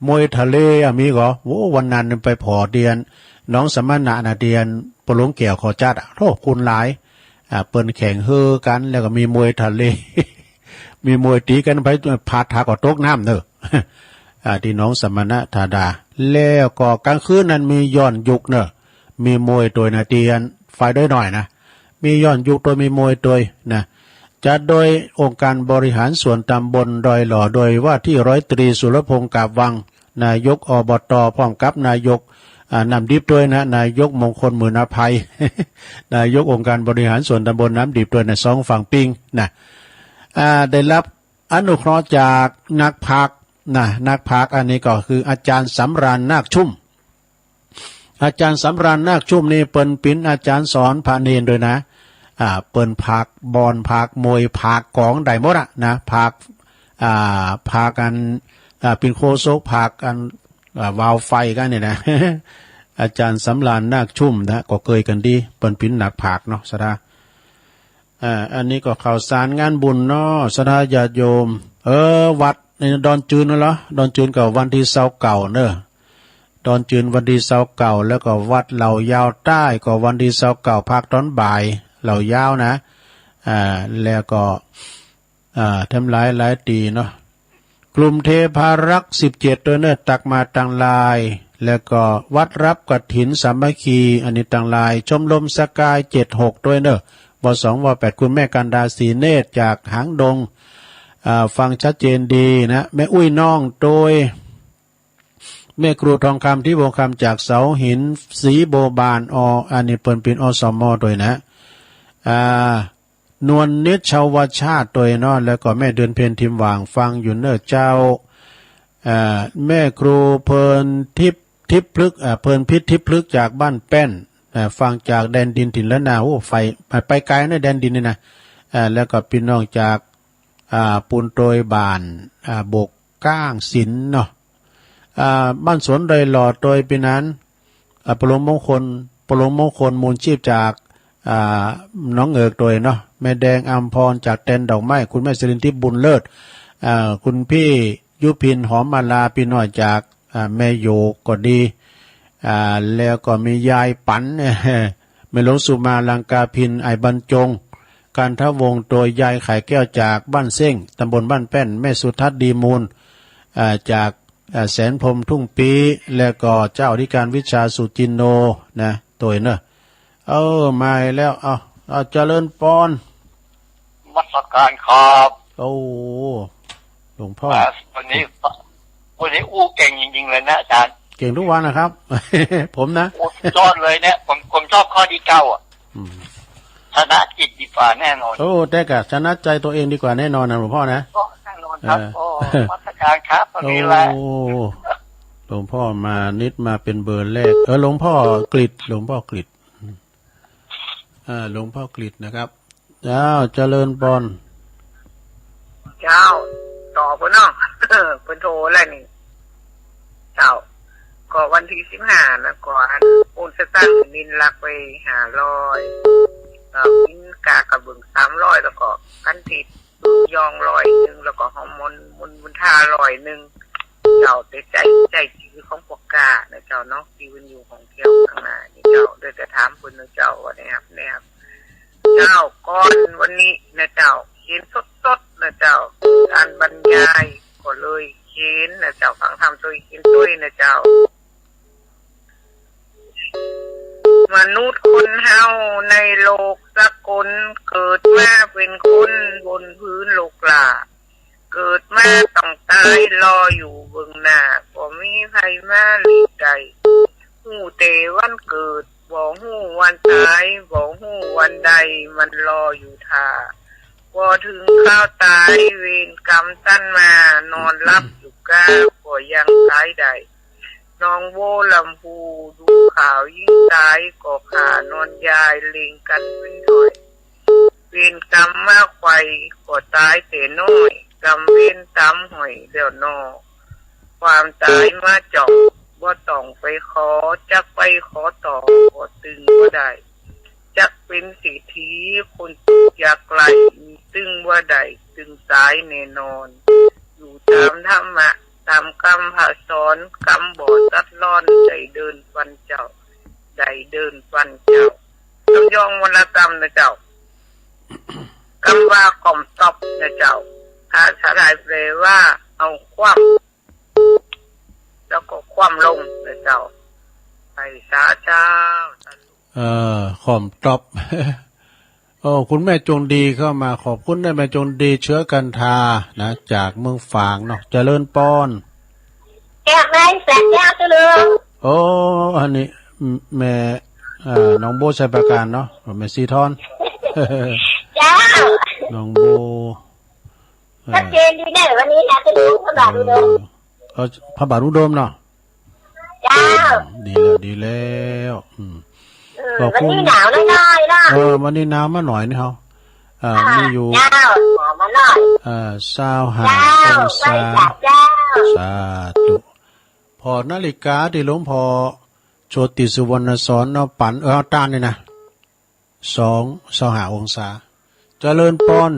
มวยทะเลมีก็โอ้วันนั้นไปพอเดียนน้องสมณะนะเดียนปลงเกี่ยวขอจัดโทษคุณหลายเปิ้นแข่งเฮอกันแล้วก็มีมวยทะเล มีมวยตีกันไปพาทาก็ตกน้ำเนอะที่น้องสมณะธาดาแล้วก็กลางคืนนั้นมีย้อนยุกเนอะมีมวยตัวนาเดียนไฟด้วยหน่อยนะมีย้อนยุกตัวมีมวยตัวนะจัดโดยองค์การบริหารส่วนตำบลดอยหล่อโดยว่าที่ร้อยตรีสุรพงษ์กาบวังนายกอบต.พร้อมกับนายกนำดิบด้วยนะนายกมงคลหมื่นอภัย นายกองค์การบริหารส่วนตำบลน้ำดิบด้วยใน2 ฝั่งปิงนะได้รับอนุเคราะห์จากนักพากย์นะนักพากย์อันนี้ก็คืออาจารย์สำราญนาคชุ่มอาจารย์สำราญนาคชุ่มนี่เปิ้นเป็นอาจารย์สอนพระเนรด้วยนะเปิ้นพากบอลพากมวยพากกองได้หมดอะนะพากกันเป็นโคโซกพากกันวาวไฟกันเนี่ยนะ อาจารย์สำราญนาคชุ่มนะก็เคยกันดีเปิ้นเป็นนักพากเนาะสดาอันนี้ก็ข่าวสารงานบุญเนาะสดาญาติโยมวัดในดอนจืนนั่นเหรอดอนจืนก็วันที่20เก่าเนอะดอนจืนวันที่20เก่าแล้วก็วัดเหล่ายาวใต้ก็วันที่20เก่าภาคตอนบ่ายเหล่ายาวนะแล้วก็ทำหลายตีเนาะกลุ่มเทพารักษ์17ตัวเนอะตักมาตังลายแล้วก็วัดรับกฐินสามัคคีอันนี้ตังลายชมรมสกาย76ด้วยเนอะว2ว8คุณแม่กันดาศรีเนตรจากหางดงฟังชัดเจนดีนะแม่อุ้ยน้องโดยแม่ครูทองคำที่วงคำจากเสาหินสีโบบานอันนี้เปิ้นเป็นอสมด้วยนะนวลนิชชาวชาติตัวเนาะแล้วก็แม่เดือนเพ็ญทิมหว่างฟังอยู่เนอะเจ้าแม่ครูเพลินทิพย์ ทิพย์พลึกเพลินพิษทิพย์พลึกจากบ้านแป้นฟังจากแดนดินถิ่นละนาโอ้ไฟไปไกลนะแดนดินนี่นะแล้วก็พี่น้องจากปูนโตยบานบกก้างศิลเนาะบ้านสวนโดยหล่อโดยปีนั้นปรมมงคลมูลชีพจากน้องเอิกโดยเนาะแม่แดงอัมพรจากแดนดอกไม้คุณแม่สิรินทิพย์บุญเลิศคุณพี่ยุพินหอมมาลาพี่น้อยจากแม่โยก็ดีแล้วก็มียายปันแม่หลวงสุมาลังกาพินไอบรรจงการทวงโดยยายไข่แก้วจากบ้านเส้งตำบลบ้านแป้นแม่สุทัศน์ดีมูลจากแสนพรมทุ่งปีแล้วก็เจ้าอธิการวิชาสุจินโนนะตัวเนอะมาแล้วเอาเจริญปอนมัสการครับโอ้หลวงพ่อวันนี้อู้เก่งจริงๆเลยนะอาจารย์เก่งทุกวันนะครับ ผมนะยอดเลยเนี่ยผมชอบข้อที่9ชนะจิตดีกว่าแน่นอนแต่กะชนะใจตัวเองดีกว่าแน่นอนนะหลวงพ่อนะแน่นอนครับมัสการครับตอนนี้แหละหลวงพ่อมานิดมาเป็นเบอร์แรกหลวงพ่อกฤษหลวงพ่อกฤษหลวงพ่อกฤษนะครับเจ้าเจริญปอนเจ้าต่อเพิ่นเนาะเพิ่นโทรแล้วนี่เจ้าก็วันที่15นะก่อนโอนสตังค์นินลักไป500กินกากระเบึง300แล้วก็กันติดยอง100แล้วก็ฮอร์โมนมุนท่า100เจ้าใจจื้อของพวกกานะเจ้าเนาะที่มันอยู่ของเที่ยวข้างหน้านี่เจ้าเดี๋ยวจะถามเพิ่นนะเจ้าว่านะครับเจ้าก่อนวันนี้นะเจ้าเขียนสดๆนะเจ้าการบรรยายก็เลยเขียนนะเจ้าฟังธรรมตัวเขียนด้วยนะเจ้ามนุษย์คนเฮาในโลกสกลเกิดมาเป็นคนบนพื้นโลกลาเกิดมาต้องตายรออยู่เบื้องหน้าบ่มีไผมาหลีกใดฮู้แต่วันเกิดบ่ฮู้วันตายบ่ฮู้วันใดมันรออยู่ท่าพอถึงข้าวตายเวรกรรมตั้นมานอนรับอยู่กาก็ยังตายใดน้องโวลำพูดูข่าวยิ่งตายก็ขานอนยายเล็งกันเป็นถอยเวรกรรมมาไขว่ก็ตายแต่น้อยกรรมเวรตำหอยเดี๋ยวนอความตายมาจ่องบ่ต้องไปขอจักไปขอต่อก็ตึงบ่ได้จักเป็นสิทธิคนอยากไกลตึงว่าใดตึงสายแน่นอนอยู่ตามธรรมะตามคำพระสอนคำบอกตัดล้อนใจเดินฟันเจ้าใจเดินฟันเจ้าคำยองวรรณกรรมนะเจ้าคำว่าข่มตบนะเจ้าภาษาไทยแปลว่าเอาคว่ำแล้วก็คว่ำลงนะเจ้าไปสาเจ้าข่มตบคุณแม่จงดีเข้ามาขอบคุณได้แม่จงดีเชื้อกันทานะจากเมืองฝางเนาะเจริญปอนแก้แม่แสกแก้วตัวเลืองอันนี้แม่น้องโบชัยประการเนาะแม่ซีทอนเจ้าน้องโบชัดเจนดีแน่วันนี้นะจะดูพระบาทอุดมพระบาทอุดมเนาะเจ้าดีแล้ววันนี้หนาวน้อยๆเนาะวันนี้หนาวมาหน่อยนี่เขามีอยู่เจ้าหนาวมาหน่อย25 องศาสาธุพอนาฬิกาที่หลวงพ่อโชติสุวรรณสอนเนาะปั่นตานนี่นะ25 องศาเจริญปอน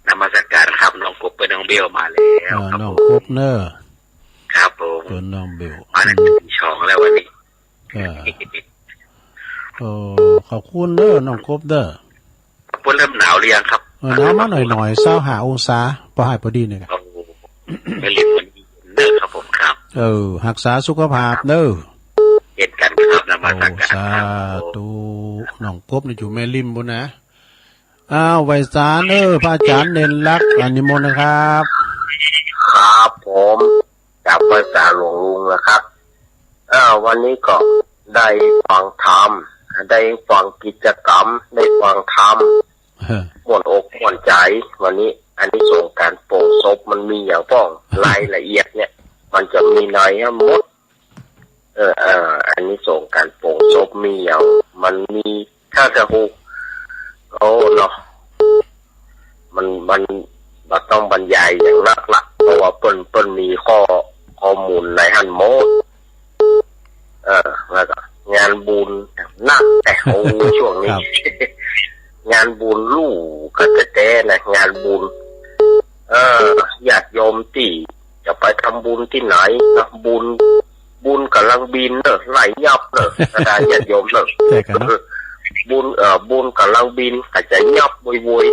นมัสการครับน้องกบเป็นน้องเบลมาแล้วน้องกบเนอร์ครับผมเป็นน้องเบลมาแล้วช่องแล้ววันนี้ขอบคุณเด้อน้องกบเด้อพุ่นเริ่มหนาวหรือยังครับหนาวมาหน่อย25 องศาพอให้พอดีเนี่ยไม่รีบวันนี้เด้อครับผมครับรักษาสุขภาพเด้อเห็นกันครับนมัสการสาธุน้องกบนี่อยู่แม่ริมบุญนะไวสารพระอาจารย์เน้นรักนิมนต์นะครับครับผมจากภาษาหลวงลุงนะครับวันนี้ก็ได้ฟังธรรมได้ฟังกิจกรรมได้ฟังธรรมม่วนอกม่วนใจวันนี้อันนี้ส่งการโปร่งศพมันมีอย่างป้องรายละเอียดเนี่ยมันจะมีในหมด อันนี้ส่งการโปร่งศพมีอย่างมันมีถ้าจะหูเขาเนาะมันต้องบรรยายอย่างนักละเพราะว่าเปิ้นมีข้อมูลในหันโมดแล้วก็งานบุญหนักแต่โอ้ช่วงนี้ งานบุญลู่ก็จะแต้นะงานบุญญาติโยมที่จะไปทำบุญที่ไหนนะบุญกำลังบินเนอะไหลยับเนอะก็ได้ญาติโยมเนอะบุญกำลังบินก็จะยับวุย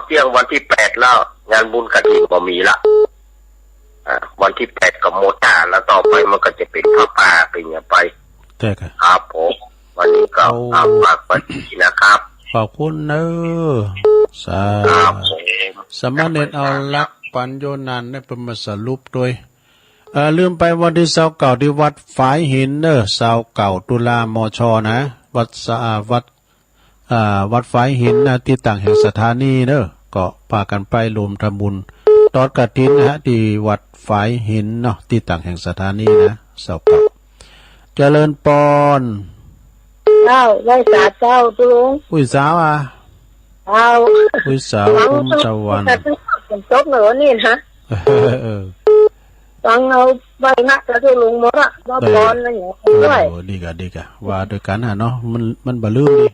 เที่ยงวันที่8แล้วงานบุญกฐินก็มีละวันที่8กับโมตาแล้วต่อไปมันก็จะเป็นพระป่าเป็นอย่างไปครับผมวันนี้ก็ฝากปฏินะครับขอบคุณเนอะสมณเณรเอาลักปัญโยนันได้เป็นมาสรุปโดยลืมไปวันที่เก่าที่วัดฝายหินเนอะเก่าตุลามชนะวัดฝายหินนะที่ต่างแห่งสถานีเนอะก็พากันไปรวมทำบุญตอดกฐินนะฮะที่วัดฝายหินเนาะที่ต่างแห่งสถานีนะเก่าเจริญปอนเจ้าได้สาเจ้าตุลุงอุ้ยสาวอุ้ยสาวอุ้มเจ้าวันผมจบเหนือนี่นะฟังเอาใบนักแล้วตุลุงหมดอ่ะว่าปอนอะไรอย่างเงี้ยด้วยดีกะว่าโดยกันฮะเนาะมันบ่ลืมดิ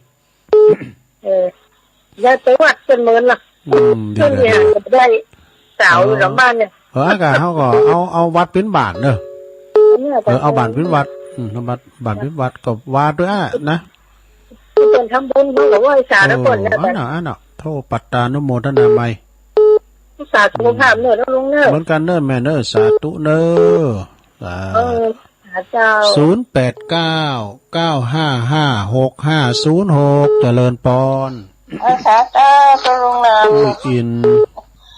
ได้ไปวัดเป็นเหมือนล่ะเรื่องนี้จะได้สาวอยู่หลังบ้านเนี่ยกะเขาก็เอาวัดเป็นบาทเนอะเอาบาทเป็นวัดบาทเป็นวัดก็ว่าด้วยนะเป็นทำบุญเขาบอกว่าสาธุคนนะแต่โทษปัตตานุโมทนาไมสาธุภาพเนอะแล้วลุงเนอะเหมือนกันเนอะแม่เนอะสาธุเนอะเจ้า089955560506เจริญปอนสาธุตุลุงนะอิน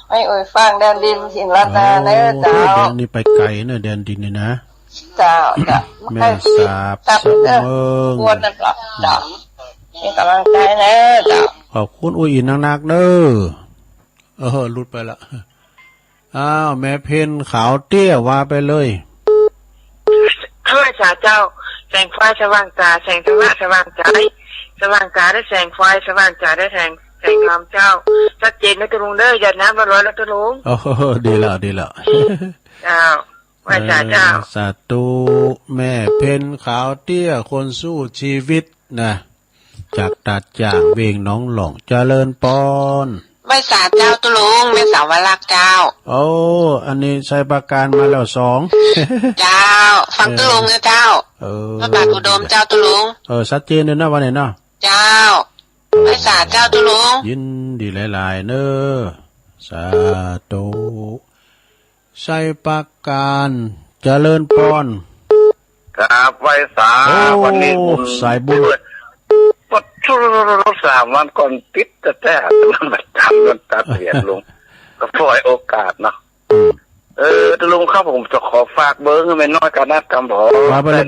ไม่ฟังแดนดินหินรัตนาเนอะเจ้าแดนนี่ไปไกลเนอะแดนดินนี่นะเจ้าแม่สาบเสมอควรนะครับเจ้ามีกำลังใจเนอะเจ้าขอบคุณอุ้ยอินนักเนอะหลุดไปละแม่เพนขาวเตี้ยว่าไปเลยข้าราชเจ้าแสงไฟสว่างตาแสงธรรมะสว่างใจสว่างตาได้แสงไฟสว่างใจได้แสงธรรมเจ้าชัดเจนนะตุลุงเด้อหยาดน้ำมาร้อยแล้วตุลุงดีแล้วเจ้าว่าเจ้าสาธุแม่เพนขาวเตี้ยคนสู้ชีวิตนะจากตัดจางเวงน้องหลงเจริญปอนไม่สาเจ้าตุลุงไม่สาวรักเจ้าอันนี้ใช้ประการมาแล้ว2เจ้าฟังตุลุงนะเจ้าพระบาทอุดมเจ้าตุลุงชัดเจนเลยนะวันนี้เนาะเจ้าไม่สาเจ้าตุลุงยินดีหลายๆเนอะสาธุใช้ประการเจริญปอนครับไว้วันนี้บุญสายบุญปัดชุด3 วันก่อนติดแต่มันทำมันตัดเสียลงก็ปล่อยโอกาสเนาะลุงครับผมจะขอฝากเบอร์เงินไม่น้อยกันนะกำบอกว่าไปเลย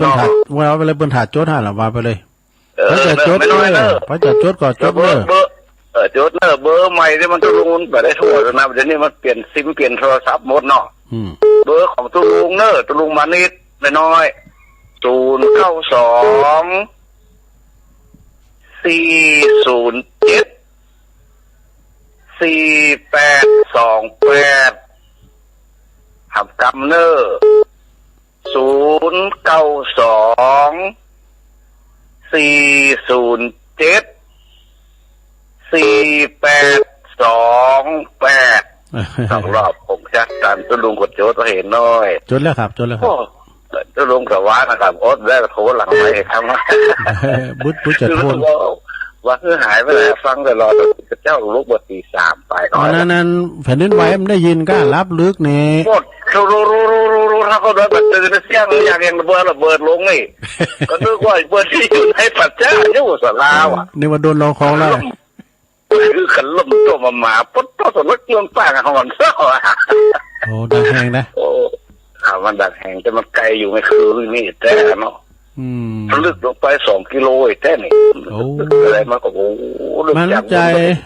บนถาดโจทย์หรอว่าไปเลยพระจะโจทย์เลยพระจะโจทย์ก่อนโจทย์เลยโจทย์เบอร์ใหม่ที่มันตุลุงแบบได้โทรนะเดี๋ยวนี้มันเปลี่ยนซิมเปลี่ยนโทรศัพท์หมดเนาะเบอร์ของตุลุงตุลุงมานิดน้อย092 407 4828ทำกำ092 407 4828สองรอบผมจัดการตุลุงกดโจทย์เห็นน้อยจดแล้วครับตุลุงกับว่านะครับโอ๊ตได้โทรหลังไปครับบุญจะโทรว่าหายไปไหนฟังแต่รอเจ้าลูกบทที่3ไปก่อนนั้นแผ่นดินไหวมันได้ยินก็รับลึกนี่หมดรู้ถ้าเขาโดนตื่นเสียงอย่างระเบิดลงนี่ก็นึกว่าเบิดที่อยู่ในปัจจัยอยู่สลาวอ่ะนี่ว่าโดนลองของแล้วคือขันลมตัวมาปุ๊บตัวสนุกเรื่องป้าของมันเศร้าโอ้ดังแหงนะมันดักแหงแต่มันไกลอยู่ไม่คือนี่แต่เนาะลึกลงไป2 กิโลแค่นี้อะไรมันก็มันใจ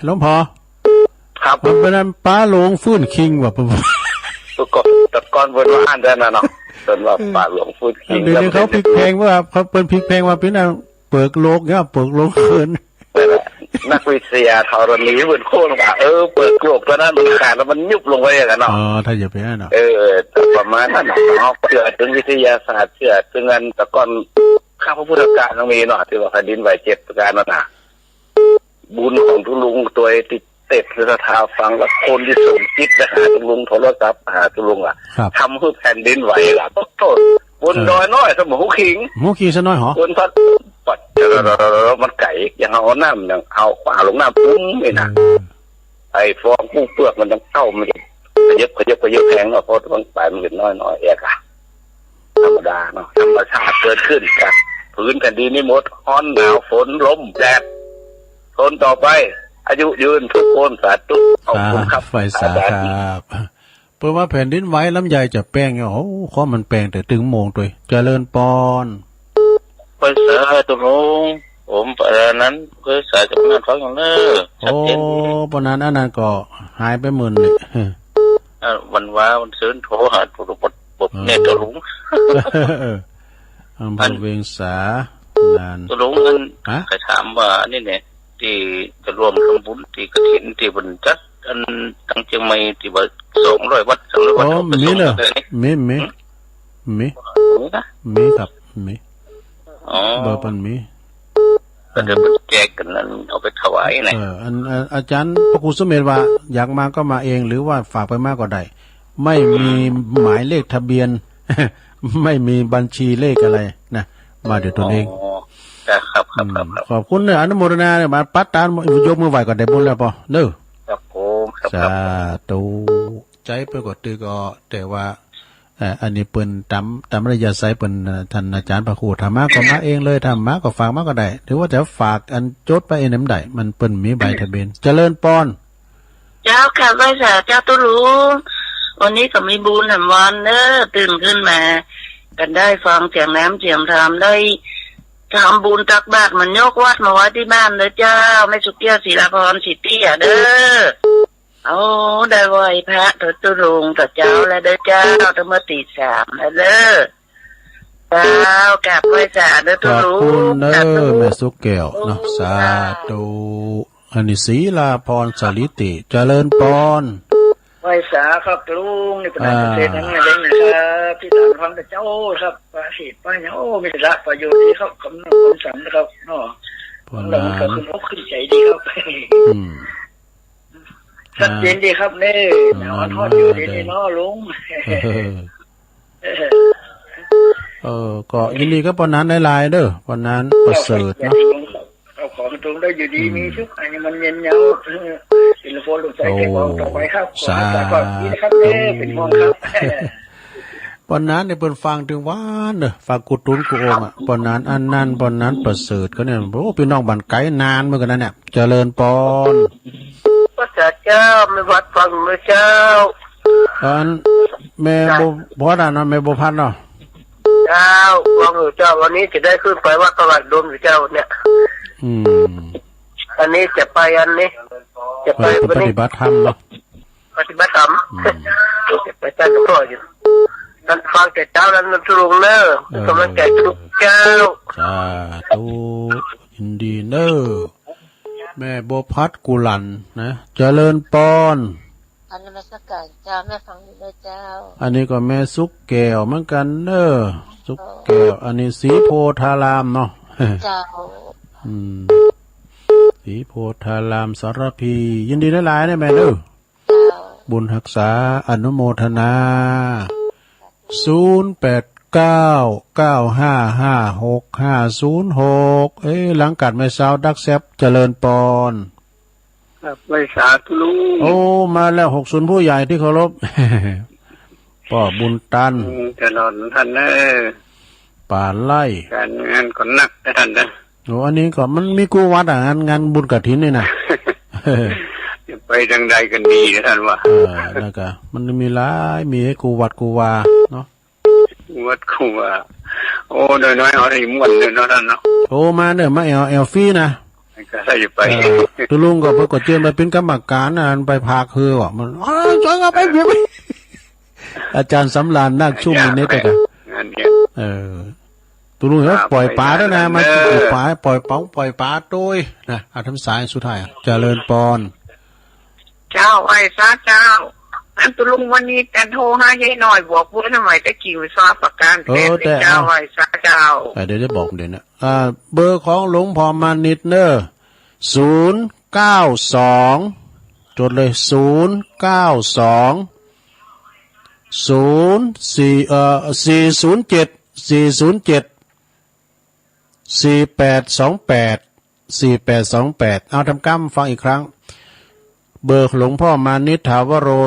หลวงพ่อครับมันเป็นป้าหลวงฟื้นคิงแบบตะกอนบนว่าอ่านได้นะเนาะ จนว่าป่าหลวงพูดคิง เดี๋ยวนี้เขาพลิกเพลงว่าเขาเป็นพลิกเพลงว่าเป็นอะไรเปิกโลกเนี่ยเปิกโลกเกิน นักวิทยาธรณีเหมือนโค้งว่าเปิดโลกตัวนั้นมันขาดแล้วมันยุบลงไปอย่างนั้นเนาะถ้าอย่าไปนั่นเนาะประมาณนั้นเนาะเชื่อถึงวิทยาศาสตร์เชื่อถึงเงินแต่ก่อนข้าพระพุทธการต้องมีเนาะที่ว่าแผ่นดินไหว7ประการนั่นน่ะบุญของทุลุงตัวติดเต็ดหรือทาฟังแล้วคนที่สมจิตจะหาทุลุงโทรศัพท์หาทุลุงอ่ะทำให้แผ่นดินไหวล่ะโทษบนดอยน้อยสมหูขิงซะน้อยหรอบนพัดปัดมันไก่ยังเอาน้ำยังเอาขวาลงน้ำปุ้งเลยนะไอ้ฟองกุ้งเปลือกมันต้องเข้ามันขยับแข็งเนาะเพราะมันไปมันเป็นน้อยเอกอะธรรมดาเนาะธรรมชาติเกิดขึ้นกับพื้นแผ่นดินนี่หมดร้อนหนาวฝนลมแดดทนต่อไปอายุยืนทุกคนสาธุขอบคุณครับไฟสาครับเพื่อว่าแผ่นดินไหวลำใหญ่จะแป้งเนี่ยข้อมันแป้งแต่ถึงโมงตัวเจริญปอนภาษาตุลงผมปะนั้นภาษาจากนั้นเขาอย่างนั้นปะนั้นอันนั้นก็หายไปหมื่นเลยวันซื้อโทรหาตุลงบเนี่ยตุลงอำเภอเวียงสานานตุลงนั้นใครถามว่านี่เนี่ยที่จะรวมทำบุญที่กฐินที่บรรจัดอันตั้งเชียงใหม่ที่ว่า200 วัด300 วัดมีเลยมีครับมีเบอร์ปันมีก็เดี๋ยวแจกกันนั้นเอาไปถวายไหนอาจารย์พระครูสมเด็จว่าอยากมาก็มาเองหรือว่าฝากไปมากก็ได้ไม่มีหมายเลขทะเบียนไม่มีบัญชีเลขอะไรนะมาเดี๋ยวตัวเองครับขอบคุณเนี่ยอนุโมทนาเนี่ยมาปัดตานยกมือไหวก่อนได้บุญแล้วป่ะเด้อครับผมสาธุใจไปกดตือก็แต่ว่าอันนี้เปิ้นตามระยะไสเปิ้นท่านอาจารย์พระครูธรรมะก็มาเองเลยธรรมะก็ฝากมาก็ได้หรือว่าจะฝากอันจดไปเองนำได้มันเปิ้นมีใบทะเบียนเจริญปอนเจ้าค่ะไว้สาเจ้าตุลุงวันนี้ก็มีบุญแห่งวันเด้อตื่นขึ้นมากันได้ฟังเสียงน้ำเสียงธรรมได้ทำบุญตักบาตรมันยกวัดมาไว้ที่บ้านเลยเจ้าไม่สุกเกี้ยวศิลาพรสิทธิ์เตี้ยเด้อได้ไหวพระตัวตุลุงตัวเจ้าแล้วเด้อเจ้าธรรมติ3แล้วเด้อเจ้ากราบไหว้สาเด้อตุลุงเด้อแม่สุกแก้วเนาะสาธุอันนี้ศีลาพรสลิติเจริญปอนไหว้สาครับลุงนี่เป็นการเทศทั้งนั้นเลยนะครับที่ตามฟังแต่เจ้าครับประสิทธิ์ป้าเนี่ยมีสาระประโยชน์ดีครับคำสั่งนะครับเนาะเราก็คืออกขึ้นใจดีครับชัดเจนดีครับเนี่ยทอดอยู่ดีเนาะลุงก็ยินดีกับปอนนั้นได้ลายเด้อปอนนั้นประเสริฐเนาะขอตรงได้อยู่ดีมีชุกอันนี้มันเย็นเย้าสิลโฟนลงใจเก็บของต่อไปครับสาธุนะครับเนี่ยเป็นห่วงครับปอนนั้นเนี่ยเปิดฟังถึงว่านเด้อฝากกุดตุนกุองอ่ะปอนนั้นอันนั้นปอนนั้นประเสริฐก็เนี่ยโอ้พี่น้องบ้านไกลนานเหมือนกันนะเนี่ยเจริญปอนพระเจ้าไม่วัดฟังเลยเจ้าอันแม่บ่พอดานะแม่บ่พันเนาะเจ้าฟังอยู่เจ้าวันนี้จะได้ขึ้นไปวัดตลาดดมอยู่เจ้าเนี่ยอันนี้จะไปอันนี้จะไปปฏิบัติธรรมเนาะปฏิบัติธรรมจะไปจ้าหลวงพ่ออยู่ท่านฟังแต่เจ้านั้นตุลุงเนอะกำลังใจทุกเจ้าสาธุยินดีเนอะแม่บัวพัดกุลันนะเจริญปอนอันนี้มาสักการเจ้าแม่ฟังด้วยเจ้าอันนี้ก็แม่สุกแก้วเหมือนกันเนอะสุกแก้วอันนี้สีโพธารามเนาะเจ้าสีโพธารามสารพียินดีหลายๆนะแม่เด้อบุญรักษาอนุโมทนา0899555656หลังกัดไม่เศร้าดักแซบเจริญปอนครับไว้สาธุลุงมาแล้ว60ผู้ใหญ่ที่เคารพป่อบุญตันเจริญท่านเด้อป่าไล่การงานก็หนักท่านเด้ออันนี้ก็มันมีกูวัดงานบุญกฐินนี่นะไปทางใดกันดีนะท่านว่าแล้วก็มันมีหลายมีให้กูวัดกูวาเนาะวัดกูวาน้อยๆเอาให้ม่วนเนาะท่านเนาะมาเด้อมาเอลฟรีนะก็ใส่ไปตุลุงก็เพิ่นก็เชิญไปเป็นกรรมการไปพาคือว่ามันช่วยเอาไปอาจารย์สำราญนาคชุ่มนี่แต่ก็ อันเนี้ยตุลุงแล้วปล่อยปลาด้วยนะมาปล่อยปลาปล่อยป๋องปล่อยปลาด้วยนะเอาทำสายสุดท้ายเจริญปอนเจ้าไอ้ซาเจ้าอันตุลุงวันนี้แต่โทรหายายหน่อยบอกว่าทำไมตะกี้วิศวประกันแต่เจ้าไอ้ซาเจ้าเดี๋ยวจะบอกเดี๋ยวนะเบอร์ของหลวงพ่อมานิดเนอร์092จดเลย492 เอาทำกำฟังอีกครั้งเบอร์หลวงพ่อมานิถาวโร092 407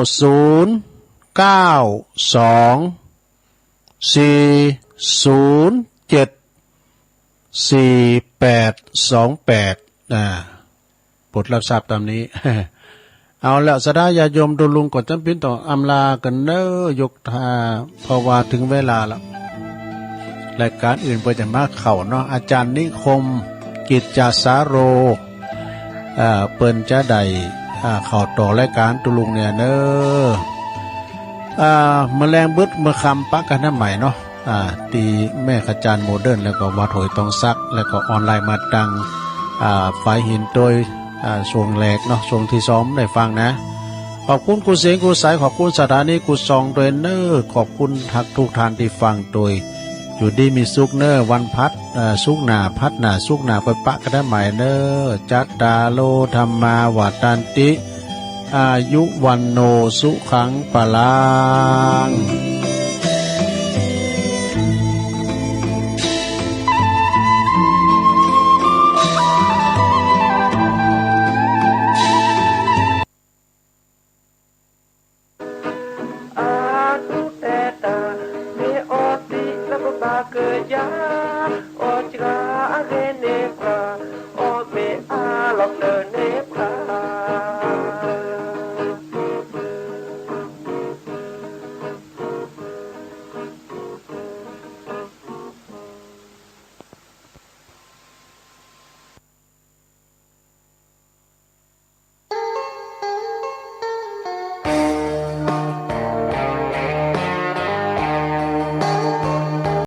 4828โปรดรับทราบตามนี้ เอาละสดายาโยมดูลุงก่อนจำเป็นต้องอำลากันเนอยกทาเพราะว่าถึงเวลาแล้วรายการอื่นไปจะมาเข่าเนาะอาจารย์นิคมกิจจาสาโรเปิ้นจะได้เข้าต่อรายการตุลุงเนี่ยเนแมลงบึดเมื่อคำปักกันน้ำใหม่เนาะตีแม่ขจารย์โมเดิร์นแล้วก็วัดหอยตองซักแล้วก็ออนไลน์มาดังฝ่ายหินโดยช่วงแรกเนาะช่วงที่ซ้อมได้ฟังนะขอบคุณกูเสียงกูสายขอบคุณสถานีกูซองโดยเนอร์ขอบคุณทุกท่านที่ฟังโดยอยู่ดีมีสุขเนอร์วันพัดสุขหนาพัดหนาสุขหนาไปปะกันได้ใหม่เนอร์จัตตาโลธรรมาวาตันติอายุวันโนสุขังปะลัง